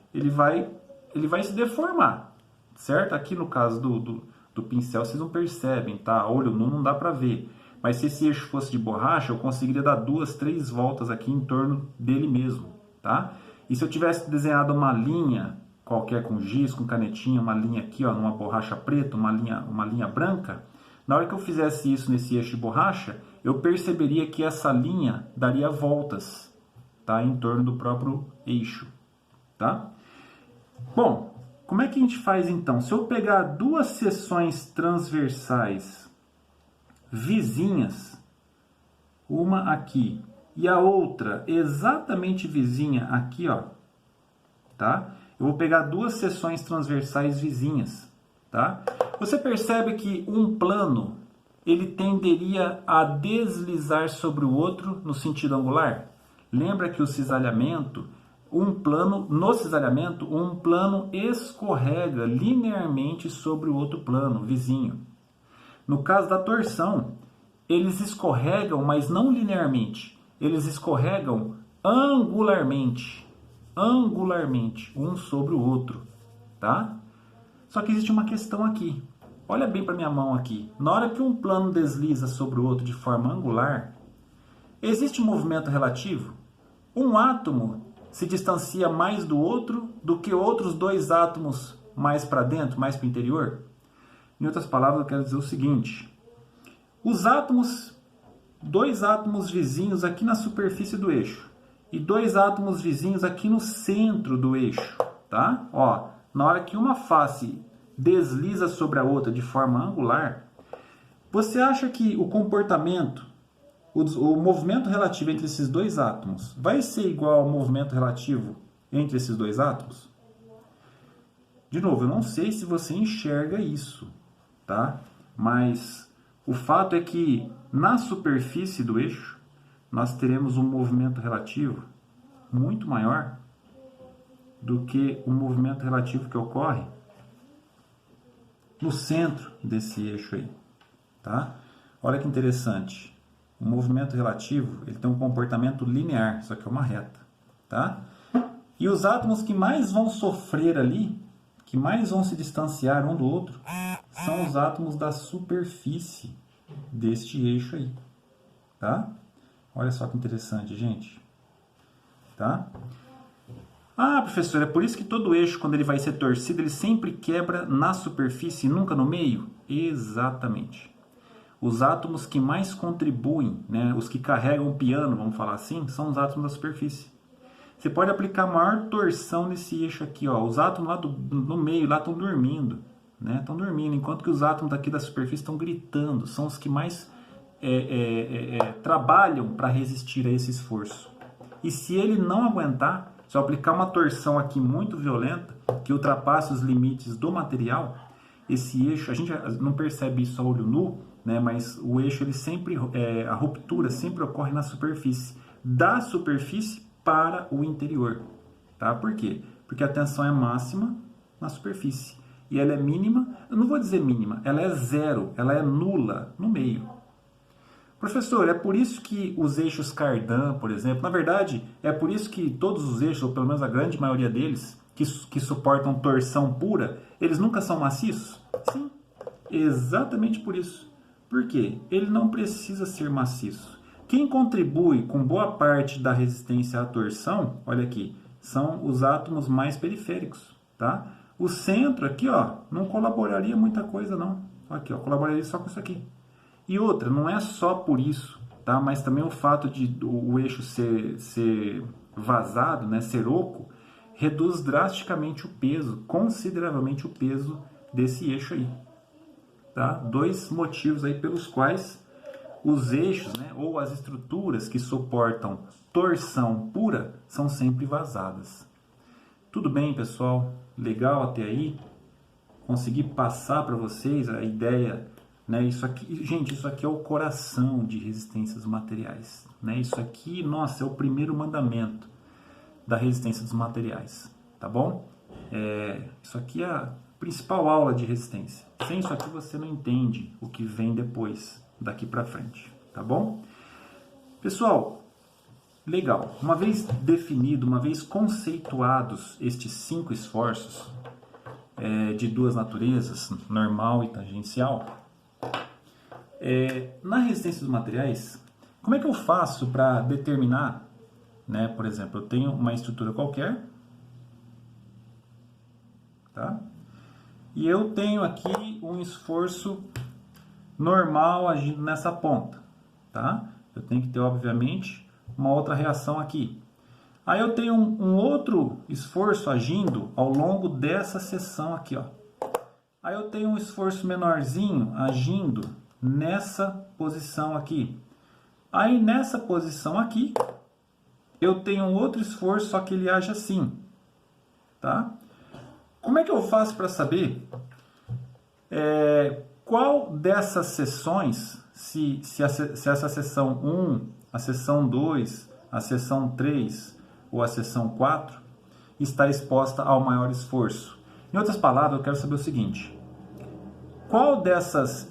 se deformar, certo? Aqui no caso do pincel vocês não percebem, tá? Olho nu não dá para ver. Mas se esse eixo fosse de borracha, eu conseguiria dar 2, 3 voltas aqui em torno dele mesmo, tá? E se eu tivesse desenhado uma linha qualquer com giz, com canetinha, uma linha aqui, ó, numa borracha preta, uma linha branca, na hora que eu fizesse isso nesse eixo de borracha, eu perceberia que essa linha daria voltas, tá? Em torno do próprio eixo, tá? Bom, como é que a gente faz então? Se eu pegar duas seções transversais vizinhas, uma aqui e a outra exatamente vizinha aqui, ó, tá? Eu vou pegar duas seções transversais vizinhas, tá? Você percebe que um plano, ele tenderia a deslizar sobre o outro no sentido angular? Lembra que o cisalhamento, no cisalhamento, um plano escorrega linearmente sobre o outro plano, vizinho. No caso da torção, eles escorregam, mas não linearmente. Eles escorregam angularmente, um sobre o outro, tá? Só que existe uma questão aqui. Olha bem para minha mão aqui. Na hora que um plano desliza sobre o outro de forma angular, existe um movimento relativo? Um átomo se distancia mais do outro do que outros dois átomos mais para dentro, mais para o interior? Em outras palavras, eu quero dizer o seguinte: os átomos, dois átomos vizinhos aqui na superfície do eixo e dois átomos vizinhos aqui no centro do eixo, tá? Ó, na hora que uma face desliza sobre a outra de forma angular, você acha que o comportamento, o movimento relativo entre esses dois átomos vai ser igual ao movimento relativo entre esses dois átomos? De novo, eu não sei se você enxerga isso, tá? Mas o fato é que na superfície do eixo nós teremos um movimento relativo muito maior do que o movimento relativo que ocorre no centro desse eixo aí, tá? Olha que interessante. O movimento relativo, ele tem um comportamento linear, só que é uma reta, tá? E os átomos que mais vão sofrer ali, que mais vão se distanciar um do outro, são os átomos da superfície deste eixo aí, tá? Olha só que interessante, gente, tá? Ah, professor, é por isso que todo eixo, quando ele vai ser torcido, ele sempre quebra na superfície e nunca no meio? Exatamente. Os átomos que mais contribuem, né, os que carregam o piano, vamos falar assim, são os átomos da superfície. Você pode aplicar maior torção nesse eixo aqui, ó. Os átomos lá no meio lá estão dormindo, né? Estão dormindo, enquanto que os átomos daqui da superfície estão gritando. São os que mais trabalham para resistir a esse esforço. E se ele não aguentar, se eu aplicar uma torção aqui muito violenta, que ultrapasse os limites do material, esse eixo, a gente não percebe isso a olho nu, né, mas o eixo, ele sempre, a ruptura sempre ocorre na superfície, da superfície para o interior. Tá? Por quê? Porque a tensão é máxima na superfície. E ela é mínima, eu não vou dizer mínima, ela é zero, ela é nula no meio. Professor, é por isso que os eixos Cardan, por exemplo, na verdade, é por isso que todos os eixos, ou pelo menos a grande maioria deles, que suportam torção pura, eles nunca são maciços? Sim, exatamente por isso. Por quê? Ele não precisa ser maciço. Quem contribui com boa parte da resistência à torção, olha aqui, são os átomos mais periféricos, tá? O centro aqui, ó, não colaboraria muita coisa, não. Aqui, ó, colaboraria só com isso aqui. E outra, não é só por isso, tá? Mas também o fato de o eixo ser vazado, né, ser oco, reduz drasticamente o peso, consideravelmente o peso desse eixo aí. Tá? Dois motivos aí pelos quais os eixos, né, ou as estruturas que suportam torção pura são sempre vazadas. Tudo bem, pessoal? Legal até aí? Consegui passar para vocês a ideia, né? Isso aqui, gente, isso aqui é o coração de resistência dos materiais, né? Isso aqui, nossa, é o primeiro mandamento da resistência dos materiais, tá bom? Isso aqui é a principal aula de resistência. Sem isso aqui você não entende o que vem depois, daqui para frente, tá bom? Pessoal, legal. Uma vez definido, uma vez conceituados estes 5 esforços de duas naturezas, normal e tangencial, na resistência dos materiais, como é que eu faço para determinar, né? Por exemplo, eu tenho uma estrutura qualquer, tá? E eu tenho aqui um esforço normal agindo nessa ponta, tá? Eu tenho que ter, obviamente, uma outra reação aqui. Aí eu tenho um outro esforço agindo ao longo dessa seção aqui, ó. Aí eu tenho um esforço menorzinho agindo nessa posição aqui. Aí nessa posição aqui, eu tenho um outro esforço, só que ele age assim, tá? Como é que eu faço para saber qual dessas seções, se essa seção 1, a seção 2, a seção 3 ou a seção 4 está exposta ao maior esforço? Em outras palavras, eu quero saber o seguinte: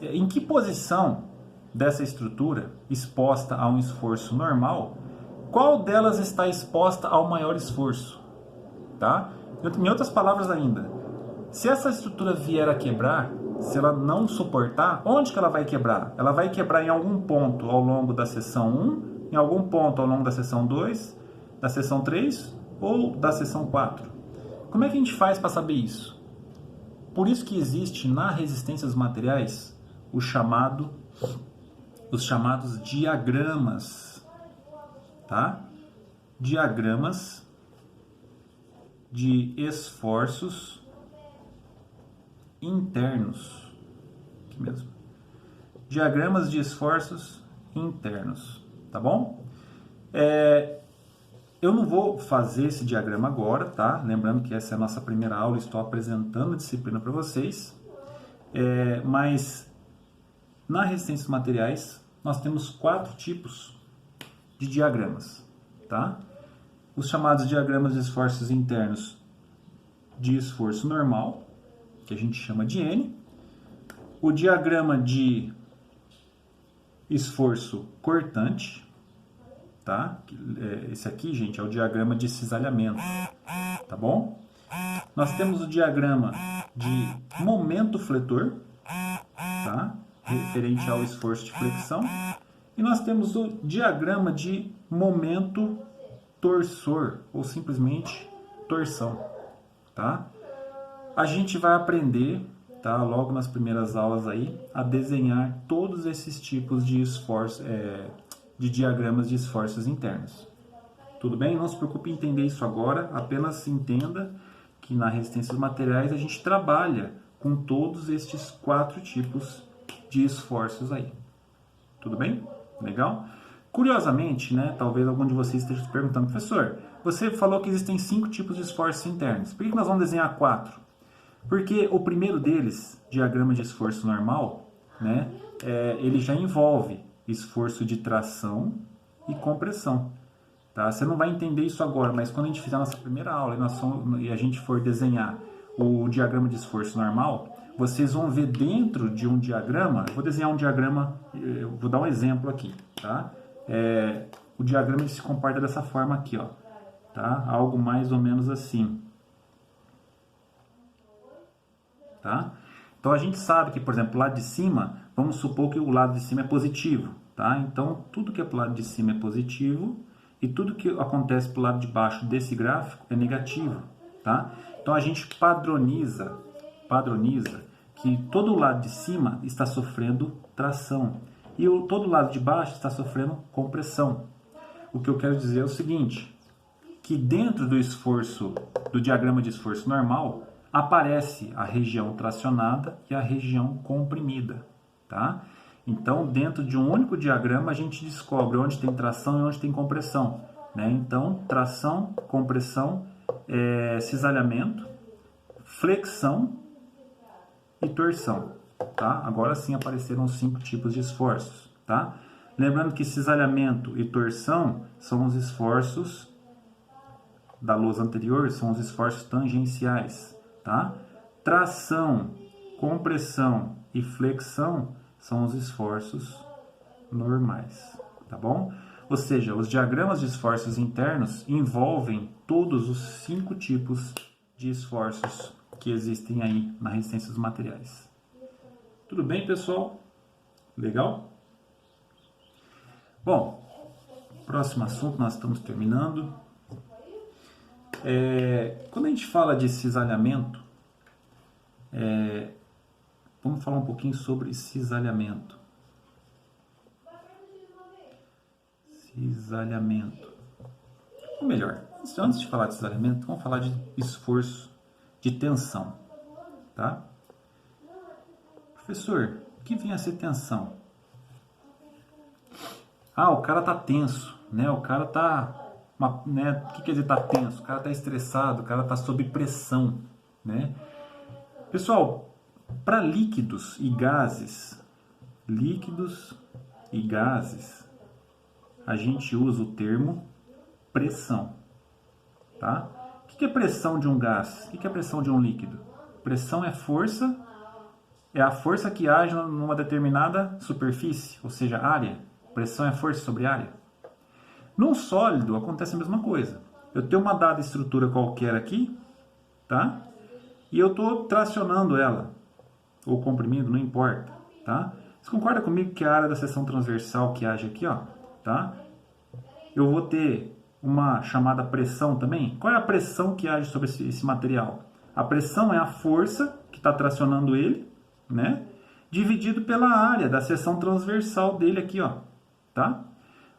em que posição dessa estrutura exposta a um esforço normal, qual delas está exposta ao maior esforço? Tá? Em outras palavras ainda, se essa estrutura vier a quebrar, se ela não suportar, onde que ela vai quebrar? Ela vai quebrar em algum ponto ao longo da seção 1, em algum ponto ao longo da seção 2, da seção 3 ou da seção 4. Como é que a gente faz para saber isso? Por isso que existe na resistência dos materiais os chamados diagramas, tá? Diagramas de esforços internos. Aqui mesmo. Diagramas de esforços internos, tá bom? Eu não vou fazer esse diagrama agora, tá? Lembrando que essa é a nossa primeira aula, estou apresentando a disciplina para vocês. Mas na resistência dos materiais, nós temos 4 tipos de diagramas, tá? Os chamados diagramas de esforços internos de esforço normal, que a gente chama de N. O diagrama de esforço cortante, tá? Esse aqui, gente, é o diagrama de cisalhamento, tá bom? Nós temos o diagrama de momento fletor, tá? Referente ao esforço de flexão. E nós temos o diagrama de momento torsor, ou simplesmente torção, tá? A gente vai aprender, tá, logo nas primeiras aulas aí, a desenhar todos esses tipos de esforço, de diagramas de esforços internos. Tudo bem? Não se preocupe em entender isso agora, apenas entenda que na resistência dos materiais a gente trabalha com todos estes 4 tipos de esforços aí. Tudo bem? Legal? Curiosamente, né, talvez algum de vocês esteja se perguntando, professor, você falou que existem 5 tipos de esforços internos. Por que nós vamos desenhar 4? Porque o primeiro deles, diagrama de esforço normal, né, ele já envolve esforço de tração e compressão. Tá? Você não vai entender isso agora, mas quando a gente fizer a nossa primeira aula e a gente for desenhar o diagrama de esforço normal, vocês vão ver dentro de um diagrama, eu vou desenhar um diagrama, eu vou dar um exemplo aqui, tá? O diagrama ele se comporta dessa forma aqui, ó, tá? Algo mais ou menos assim, tá? Então a gente sabe que, por exemplo, o lado de cima, vamos supor que o lado de cima é positivo, tá? Então tudo que é para o lado de cima é positivo e tudo que acontece para o lado de baixo desse gráfico é negativo, tá? Então a gente padroniza que todo o lado de cima está sofrendo tração e todo o lado de baixo está sofrendo compressão. O que eu quero dizer é o seguinte, que dentro do esforço, do diagrama de esforço normal, aparece a região tracionada e a região comprimida, tá? Então, dentro de um único diagrama, a gente descobre onde tem tração e onde tem compressão, né? Então, tração, compressão, cisalhamento, flexão e torção, tá? Agora sim apareceram os 5 tipos de esforços, tá? Lembrando que cisalhamento e torção são os esforços da lousa anterior, são os esforços tangenciais, tá? Tração, compressão e flexão são os esforços normais, tá bom? Ou seja, os diagramas de esforços internos envolvem todos os 5 tipos de esforços que existem aí na resistência dos materiais. Tudo bem, pessoal? Legal? Bom, próximo assunto, nós estamos terminando. Quando a gente fala de cisalhamento, vamos falar um pouquinho sobre cisalhamento. Cisalhamento. Ou melhor, antes de falar de cisalhamento, vamos falar de esforço de tensão, tá? Professor, o que vem a ser tensão? O cara tá tenso, né? O cara tá, né? O que quer dizer tá tenso? O cara tá estressado, o cara tá sob pressão, né? Pessoal, para líquidos e gases, a gente usa o termo pressão, tá? O que é pressão de um gás? O que é pressão de um líquido? Pressão é força, é a força que age numa determinada superfície, ou seja, área. Pressão é força sobre área. Num sólido acontece a mesma coisa. Eu tenho uma dada estrutura qualquer aqui, tá? E eu estou tracionando ela, ou comprimindo, não importa, tá? Você concorda comigo que a área da seção transversal que age aqui, ó, tá? Eu vou ter uma chamada pressão também. Qual é a pressão que age sobre esse material? A pressão é a força que está tracionando ele, né? Dividido pela área da seção transversal dele aqui, ó, tá?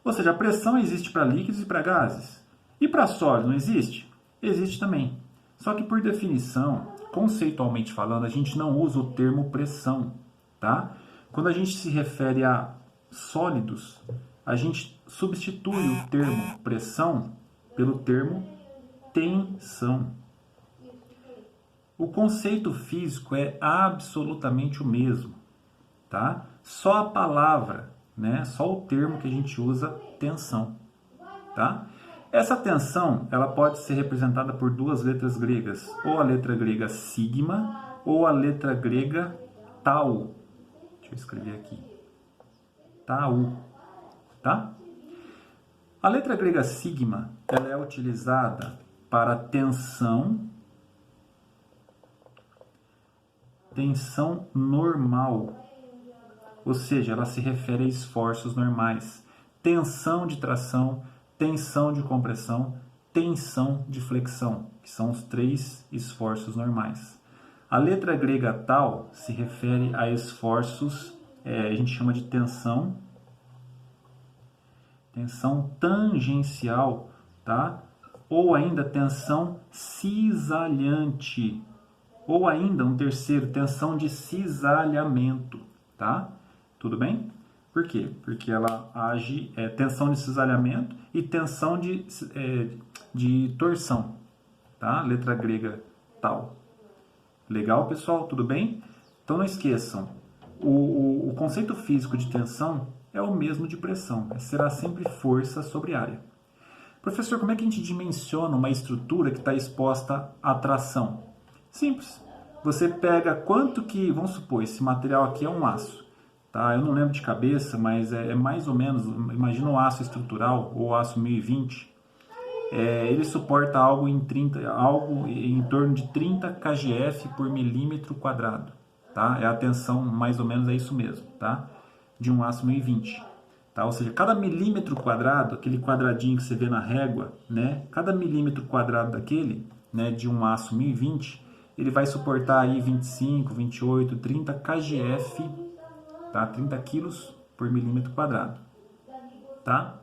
Ou seja, a pressão existe para líquidos e para gases. E para sólido não existe? Existe também. Só que por definição, conceitualmente falando, a gente não usa o termo pressão, tá? Quando a gente se refere a sólidos, a gente substitui o termo pressão pelo termo tensão. O conceito físico é absolutamente o mesmo, tá? Só a palavra, né? Só o termo que a gente usa, tensão, tá? Essa tensão, ela pode ser representada por 2 letras gregas, ou a letra grega sigma, ou a letra grega tau. Deixa eu escrever aqui. Tau, tá? A letra grega sigma, ela é utilizada para tensão normal, ou seja, ela se refere a esforços normais. Tensão de tração, tensão de compressão, tensão de flexão, que são os 3 esforços normais. A letra grega tau se refere a esforços, a gente chama de tensão tangencial, tá? Ou ainda tensão cisalhante, ou ainda um terceiro, tensão de cisalhamento, tá? Tudo bem? Por quê? Porque ela age tensão de cisalhamento e tensão de torção, tá? Letra grega tal. Legal, pessoal? Tudo bem? Então não esqueçam, o conceito físico de tensão é o mesmo de pressão, será sempre força sobre área. Professor, como é que a gente dimensiona uma estrutura que está exposta à tração? Simples. Você pega quanto que, vamos supor, esse material aqui é um aço. Tá? Eu não lembro de cabeça, mas é mais ou menos, imagina um aço estrutural ou aço 1020. Ele suporta algo em torno de 30 kgf por milímetro quadrado. Tá? A tensão mais ou menos é isso mesmo, tá? De um aço 1020. Tá? Ou seja, cada milímetro quadrado, aquele quadradinho que você vê na régua, né? Cada milímetro quadrado daquele, né, de um aço 1020, ele vai suportar aí 25, 28, 30 kgf, tá? 30 quilos por milímetro quadrado. Tá?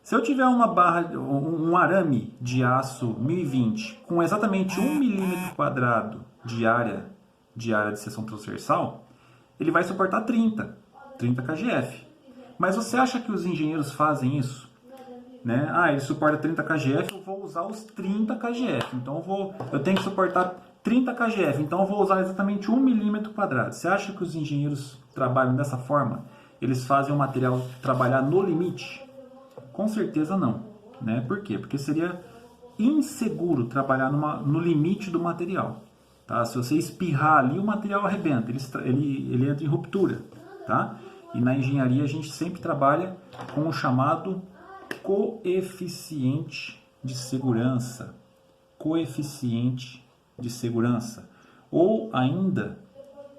Se eu tiver uma barra, um arame de aço 1020 com exatamente 1 milímetro quadrado de área de seção transversal, ele vai suportar 30 kgf. Mas você acha que os engenheiros fazem isso? Né? Ele suporta 30 kgf, eu vou usar os 30 kgf. Então eu tenho que suportar 30 kgf, então eu vou usar exatamente 1 milímetro quadrado. Você acha que os engenheiros trabalham dessa forma? Eles fazem o material trabalhar no limite? Com certeza não. Né? Por quê? Porque seria inseguro trabalhar no limite do material. Tá? Se você espirrar ali, o material arrebenta, ele entra em ruptura. Tá? E na engenharia a gente sempre trabalha com o chamado coeficiente de segurança. Coeficiente de segurança. Ou ainda,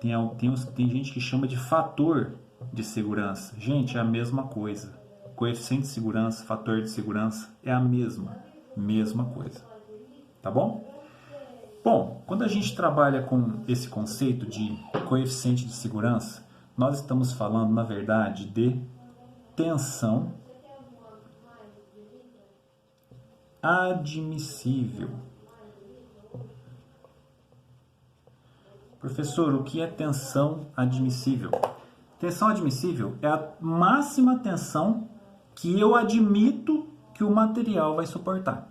tem gente que chama de fator de segurança. Gente, é a mesma coisa. Coeficiente de segurança, fator de segurança é a mesma coisa. Tá bom? Bom, quando a gente trabalha com esse conceito de coeficiente de segurança, nós estamos falando, na verdade, de tensão admissível. Professor, o que é tensão admissível? Tensão admissível é a máxima tensão que eu admito que o material vai suportar.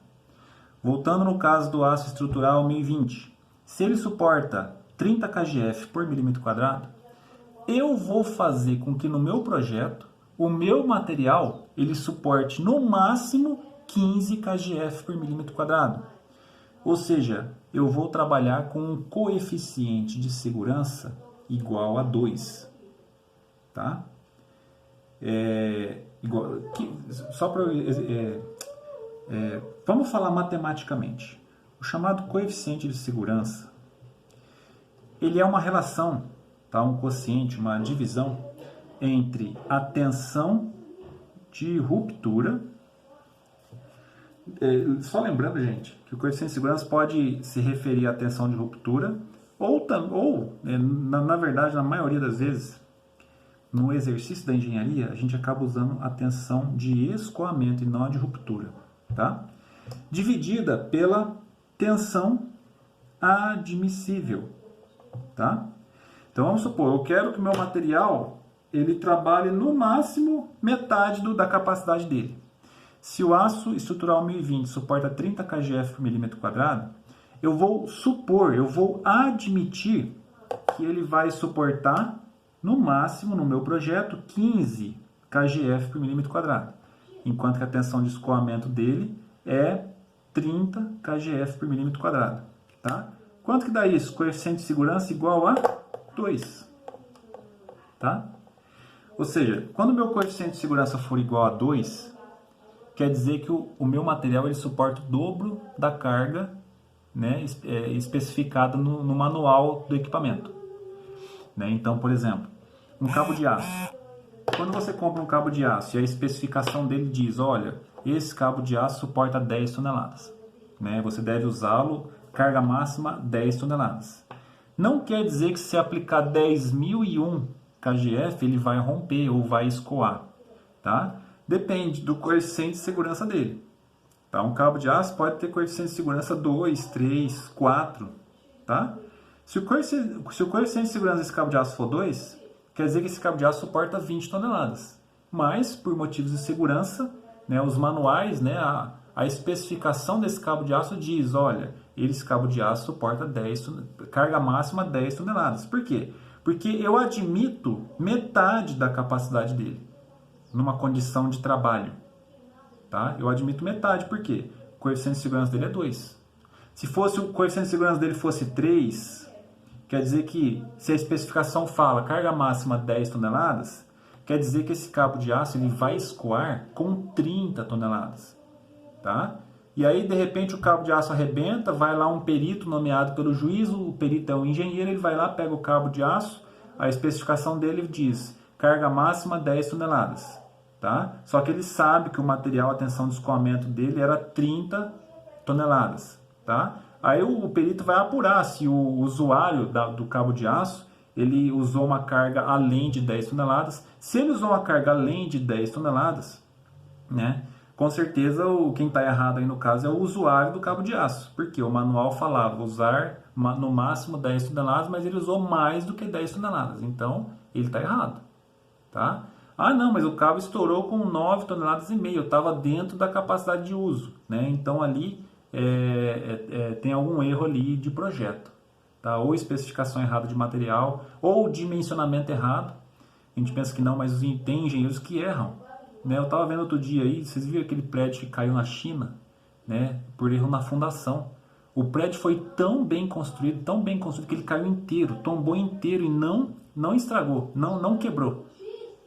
Voltando no caso do aço estrutural 1020, se ele suporta 30 kgf por milímetro quadrado, eu vou fazer com que no meu projeto o meu material ele suporte no máximo 15 kgf por milímetro quadrado. Ou seja, eu vou trabalhar com um coeficiente de segurança igual a 2. Tá? Vamos falar matematicamente. O chamado coeficiente de segurança, ele é uma relação, tá? Um quociente, uma divisão entre a tensão de ruptura. Só lembrando, gente, que o coeficiente de segurança pode se referir à tensão de ruptura ou na verdade, na maioria das vezes, no exercício da engenharia, a gente acaba usando a tensão de escoamento e não a de ruptura, tá? Dividida pela tensão admissível, tá? Então vamos supor, eu quero que o meu material ele trabalhe no máximo metade da capacidade dele. Se o aço estrutural 1020 suporta 30 kgf por milímetro quadrado, eu vou admitir que ele vai suportar no máximo, no meu projeto, 15 kgf por milímetro quadrado, enquanto que a tensão de escoamento dele é 30 kgf por milímetro quadrado. Tá? Quanto que dá isso? Coeficiente de segurança igual a 2. Tá? Ou seja, quando o meu coeficiente de segurança for igual a 2, quer dizer que o meu material ele suporta o dobro da carga, né, especificada no manual do equipamento. Né? Então, por exemplo, um cabo de aço. Quando você compra um cabo de aço e a especificação dele diz, olha, esse cabo de aço suporta 10 toneladas. Né? Você deve usá-lo, carga máxima 10 toneladas. Não quer dizer que se aplicar 10.001 kgf, ele vai romper ou vai escoar. Tá? Depende do coeficiente de segurança dele. Tá? Um cabo de aço pode ter coeficiente de segurança 2, 3, 4. Tá? Se o coeficiente de segurança desse cabo de aço for 2, quer dizer que esse cabo de aço suporta 20 toneladas. Mas, por motivos de segurança, né, os manuais, né, a especificação desse cabo de aço diz, olha, esse cabo de aço suporta carga máxima 10 toneladas. Por quê? Porque eu admito metade da capacidade dele, numa condição de trabalho. Tá? Eu admito metade, por quê? O coeficiente de segurança dele é 2. Se o coeficiente de segurança dele fosse 3, quer dizer que, se a especificação fala carga máxima 10 toneladas, quer dizer que esse cabo de aço ele vai escoar com 30 toneladas. Tá? E aí, de repente, o cabo de aço arrebenta, vai lá um perito nomeado pelo juiz, o perito é um engenheiro, ele vai lá, pega o cabo de aço, a especificação dele diz carga máxima 10 toneladas. Tá? Só que ele sabe que o material, a tensão de escoamento dele era 30 toneladas. Tá? Aí o perito vai apurar se o usuário do cabo de aço ele usou uma carga além de 10 toneladas. Se ele usou uma carga além de 10 toneladas, né, com certeza quem está errado aí no caso é o usuário do cabo de aço. Porque o manual falava usar no máximo 10 toneladas, mas ele usou mais do que 10 toneladas. Então, ele está errado. Tá? Ah, não, mas o cabo estourou com 9 toneladas e meio. Eu estava dentro da capacidade de uso. Né? Então, ali tem algum erro ali de projeto. Tá? Ou especificação errada de material, ou dimensionamento errado. A gente pensa que não, mas tem engenheiros que erram. Né? Eu estava vendo outro dia aí, vocês viram aquele prédio que caiu na China, né? Por erro na fundação. O prédio foi tão bem construído que ele caiu inteiro, tombou inteiro e não estragou, não quebrou.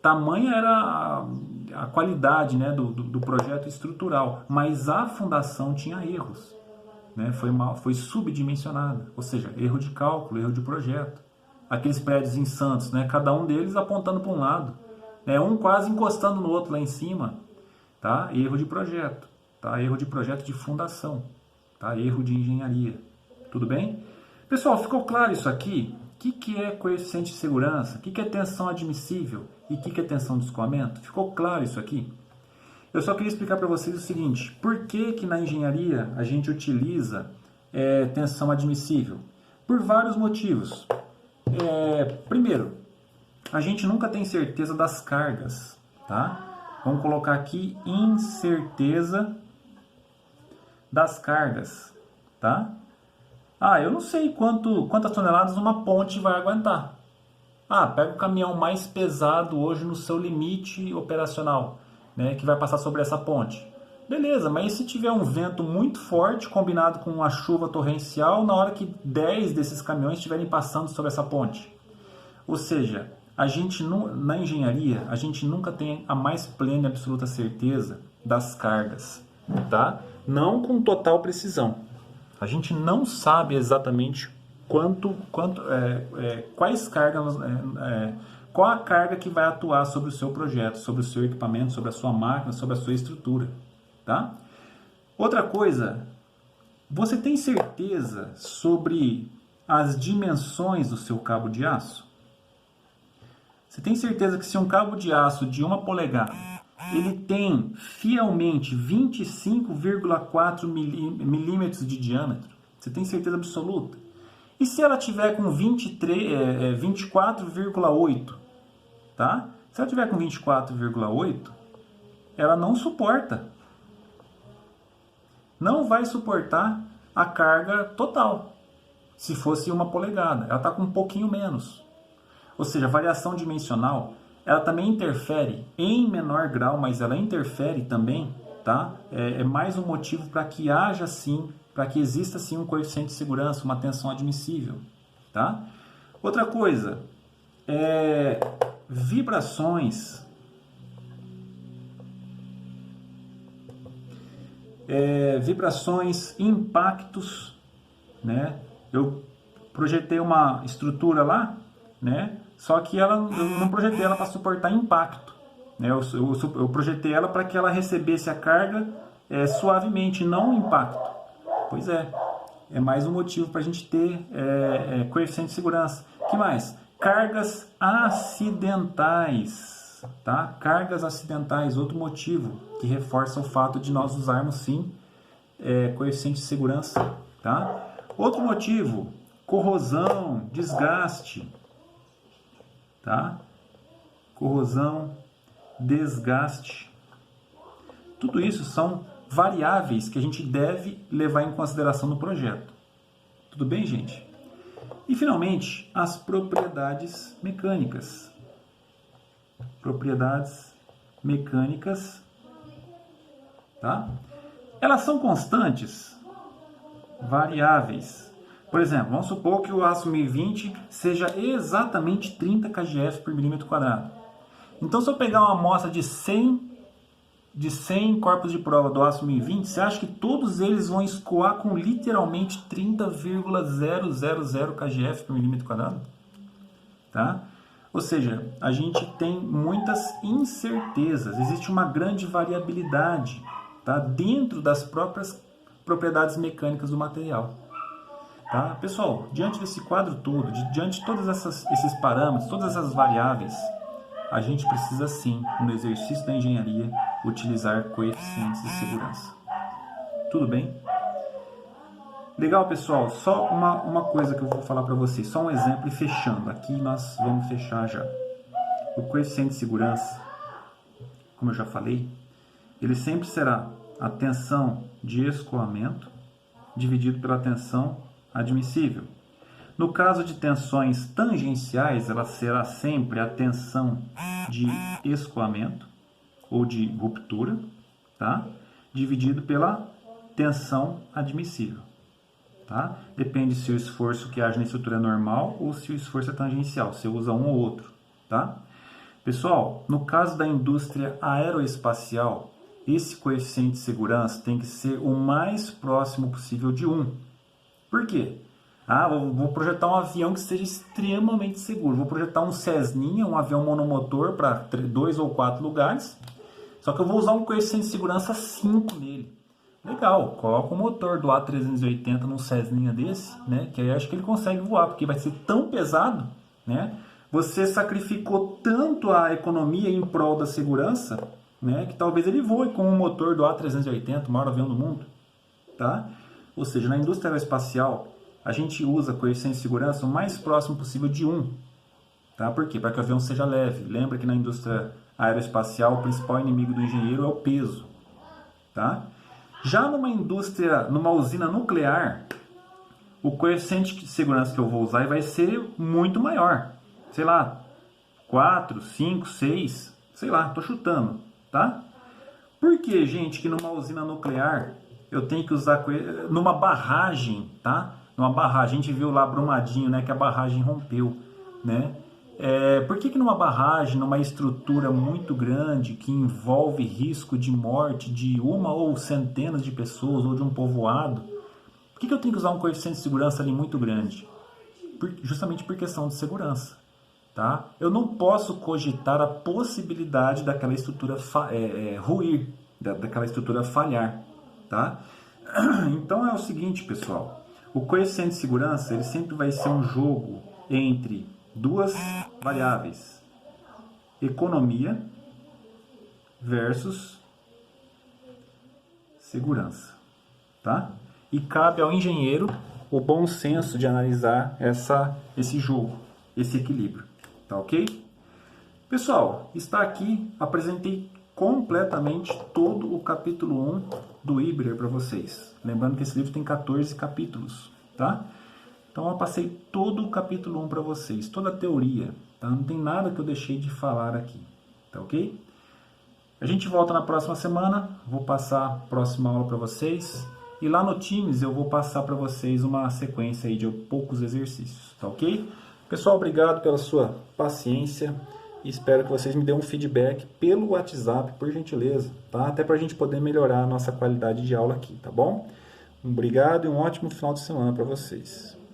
Tamanha era a qualidade, né, do projeto estrutural, mas a fundação tinha erros. Né? Foi subdimensionada, ou seja, erro de cálculo, erro de projeto. Aqueles prédios em Santos, né? Cada um deles apontando para um lado, né? Um quase encostando no outro lá em cima, tá? Erro de projeto, tá? Erro de projeto de fundação, tá? Erro de engenharia, tudo bem? Pessoal, ficou claro isso aqui? O que é coeficiente de segurança? O que é tensão admissível? E o que é tensão de escoamento? Ficou claro isso aqui? Eu só queria explicar para vocês o seguinte, por que na engenharia a gente utiliza tensão admissível? Por vários motivos. Primeiro, a gente nunca tem certeza das cargas, tá? Vamos colocar aqui incerteza das cargas, tá? Ah, eu não sei quantas toneladas uma ponte vai aguentar. Ah, pega o caminhão mais pesado hoje no seu limite operacional, né, que vai passar sobre essa ponte. Beleza, mas e se tiver um vento muito forte combinado com uma chuva torrencial na hora que 10 desses caminhões estiverem passando sobre essa ponte? Ou seja, na engenharia, a gente nunca tem a mais plena e absoluta certeza das cargas, tá? Não com total precisão. A gente não sabe exatamente quais cargas, qual a carga que vai atuar sobre o seu projeto, sobre o seu equipamento, sobre a sua máquina, sobre a sua estrutura, tá? Outra coisa, você tem certeza sobre as dimensões do seu cabo de aço? Você tem certeza que se um cabo de aço de 1 polegada, ele tem fielmente 25,4 milímetros de diâmetro? Você tem certeza absoluta? E se ela tiver com 24,8, tá? Se ela tiver com 24,8, ela não suporta. Não vai suportar a carga total. Se fosse 1 polegada, ela está com um pouquinho menos. Ou seja, a variação dimensional, ela também interfere em menor grau, mas ela interfere também, tá? É mais um motivo para que haja sim, para que exista sim um coeficiente de segurança, uma tensão admissível, tá? Outra coisa, vibrações, impactos, né? Eu projetei uma estrutura lá, né? Só que eu não projetei ela para suportar impacto, né? Eu projetei ela para que ela recebesse a carga suavemente, não impacto. Pois é mais um motivo para a gente ter coeficiente de segurança. O que mais? Cargas acidentais, tá? Cargas acidentais, outro motivo que reforça o fato de nós usarmos sim coeficiente de segurança, tá? Outro motivo, corrosão, desgaste, tá? corrosão, desgaste. Tudo isso são variáveis que a gente deve levar em consideração no projeto. Tudo bem, gente? E, finalmente, as propriedades mecânicas. Propriedades mecânicas, tá? Elas são constantes, variáveis. Por exemplo, vamos supor que o aço 1020 seja exatamente 30 kgf por milímetro quadrado. Então, se eu pegar uma amostra de 100 corpos de prova do aço 1020, você acha que todos eles vão escoar com literalmente 30,000 kgf por milímetro quadrado? Tá? Ou seja, a gente tem muitas incertezas, existe uma grande variabilidade, tá? Dentro das próprias propriedades mecânicas do material. Tá? Pessoal, diante desse quadro todo, diante de todos esses parâmetros, todas essas variáveis, a gente precisa sim, no exercício da engenharia, utilizar coeficientes de segurança. Tudo bem? Legal, pessoal? Só uma coisa que eu vou falar para vocês, só um exemplo e fechando. Aqui nós vamos fechar já. O coeficiente de segurança, como eu já falei, ele sempre será a tensão de escoamento dividido pela tensão admissível. No caso de tensões tangenciais, ela será sempre a tensão de escoamento ou de ruptura, tá? Dividido pela tensão admissível. Tá? Depende se o esforço que age na estrutura é normal ou se o esforço é tangencial, se usa um ou outro. Tá? Pessoal, no caso da indústria aeroespacial, esse coeficiente de segurança tem que ser o mais próximo possível de 1. Por quê? Vou projetar um avião que seja extremamente seguro. Vou projetar um Cessninha, um avião monomotor para 2 ou 4 lugares. Só que eu vou usar um coeficiente de segurança 5 nele. Legal, coloca o motor do A380 num Cessninha desse, né? Que aí acho que ele consegue voar, porque vai ser tão pesado, né? Você sacrificou tanto a economia em prol da segurança, né? Que talvez ele voe com o motor do A380, o maior avião do mundo, tá? Ou seja, na indústria aeroespacial, a gente usa coeficiente de segurança o mais próximo possível de 1. Tá? Por quê? Para que o avião seja leve. Lembra que na indústria aeroespacial o principal inimigo do engenheiro é o peso. Tá? Já numa usina nuclear, o coeficiente de segurança que eu vou usar vai ser muito maior. Sei lá, 4, 5, 6, sei lá, estou chutando. Tá? Por que, gente, que numa usina nuclear eu tenho que usar numa barragem, tá? Numa barragem, a gente viu lá Brumadinho, né, que a barragem rompeu, né? Por que numa barragem, numa estrutura muito grande, que envolve risco de morte de uma ou centenas de pessoas, ou de um povoado, por que eu tenho que usar um coeficiente de segurança ali muito grande? Justamente por questão de segurança, tá? Eu não posso cogitar a possibilidade daquela estrutura ruir, daquela estrutura falhar, tá? Então é o seguinte, pessoal, o coeficiente de segurança ele sempre vai ser um jogo entre duas variáveis, economia versus segurança, tá? E cabe ao engenheiro o bom senso de analisar esse jogo, esse equilíbrio, tá ok? Pessoal, está aqui, apresentei completamente todo o capítulo 1 do Iber para vocês. Lembrando que esse livro tem 14 capítulos, tá? Então eu passei todo o capítulo 1 para vocês, toda a teoria, tá? Não tem nada que eu deixei de falar aqui, tá ok? A gente volta na próxima semana, vou passar a próxima aula para vocês. E lá no Teams eu vou passar para vocês uma sequência aí de poucos exercícios, tá ok? Pessoal, obrigado pela sua paciência. Espero que vocês me dêem um feedback pelo WhatsApp, por gentileza, tá? Até para a gente poder melhorar a nossa qualidade de aula aqui, tá bom? Obrigado e um ótimo final de semana para vocês.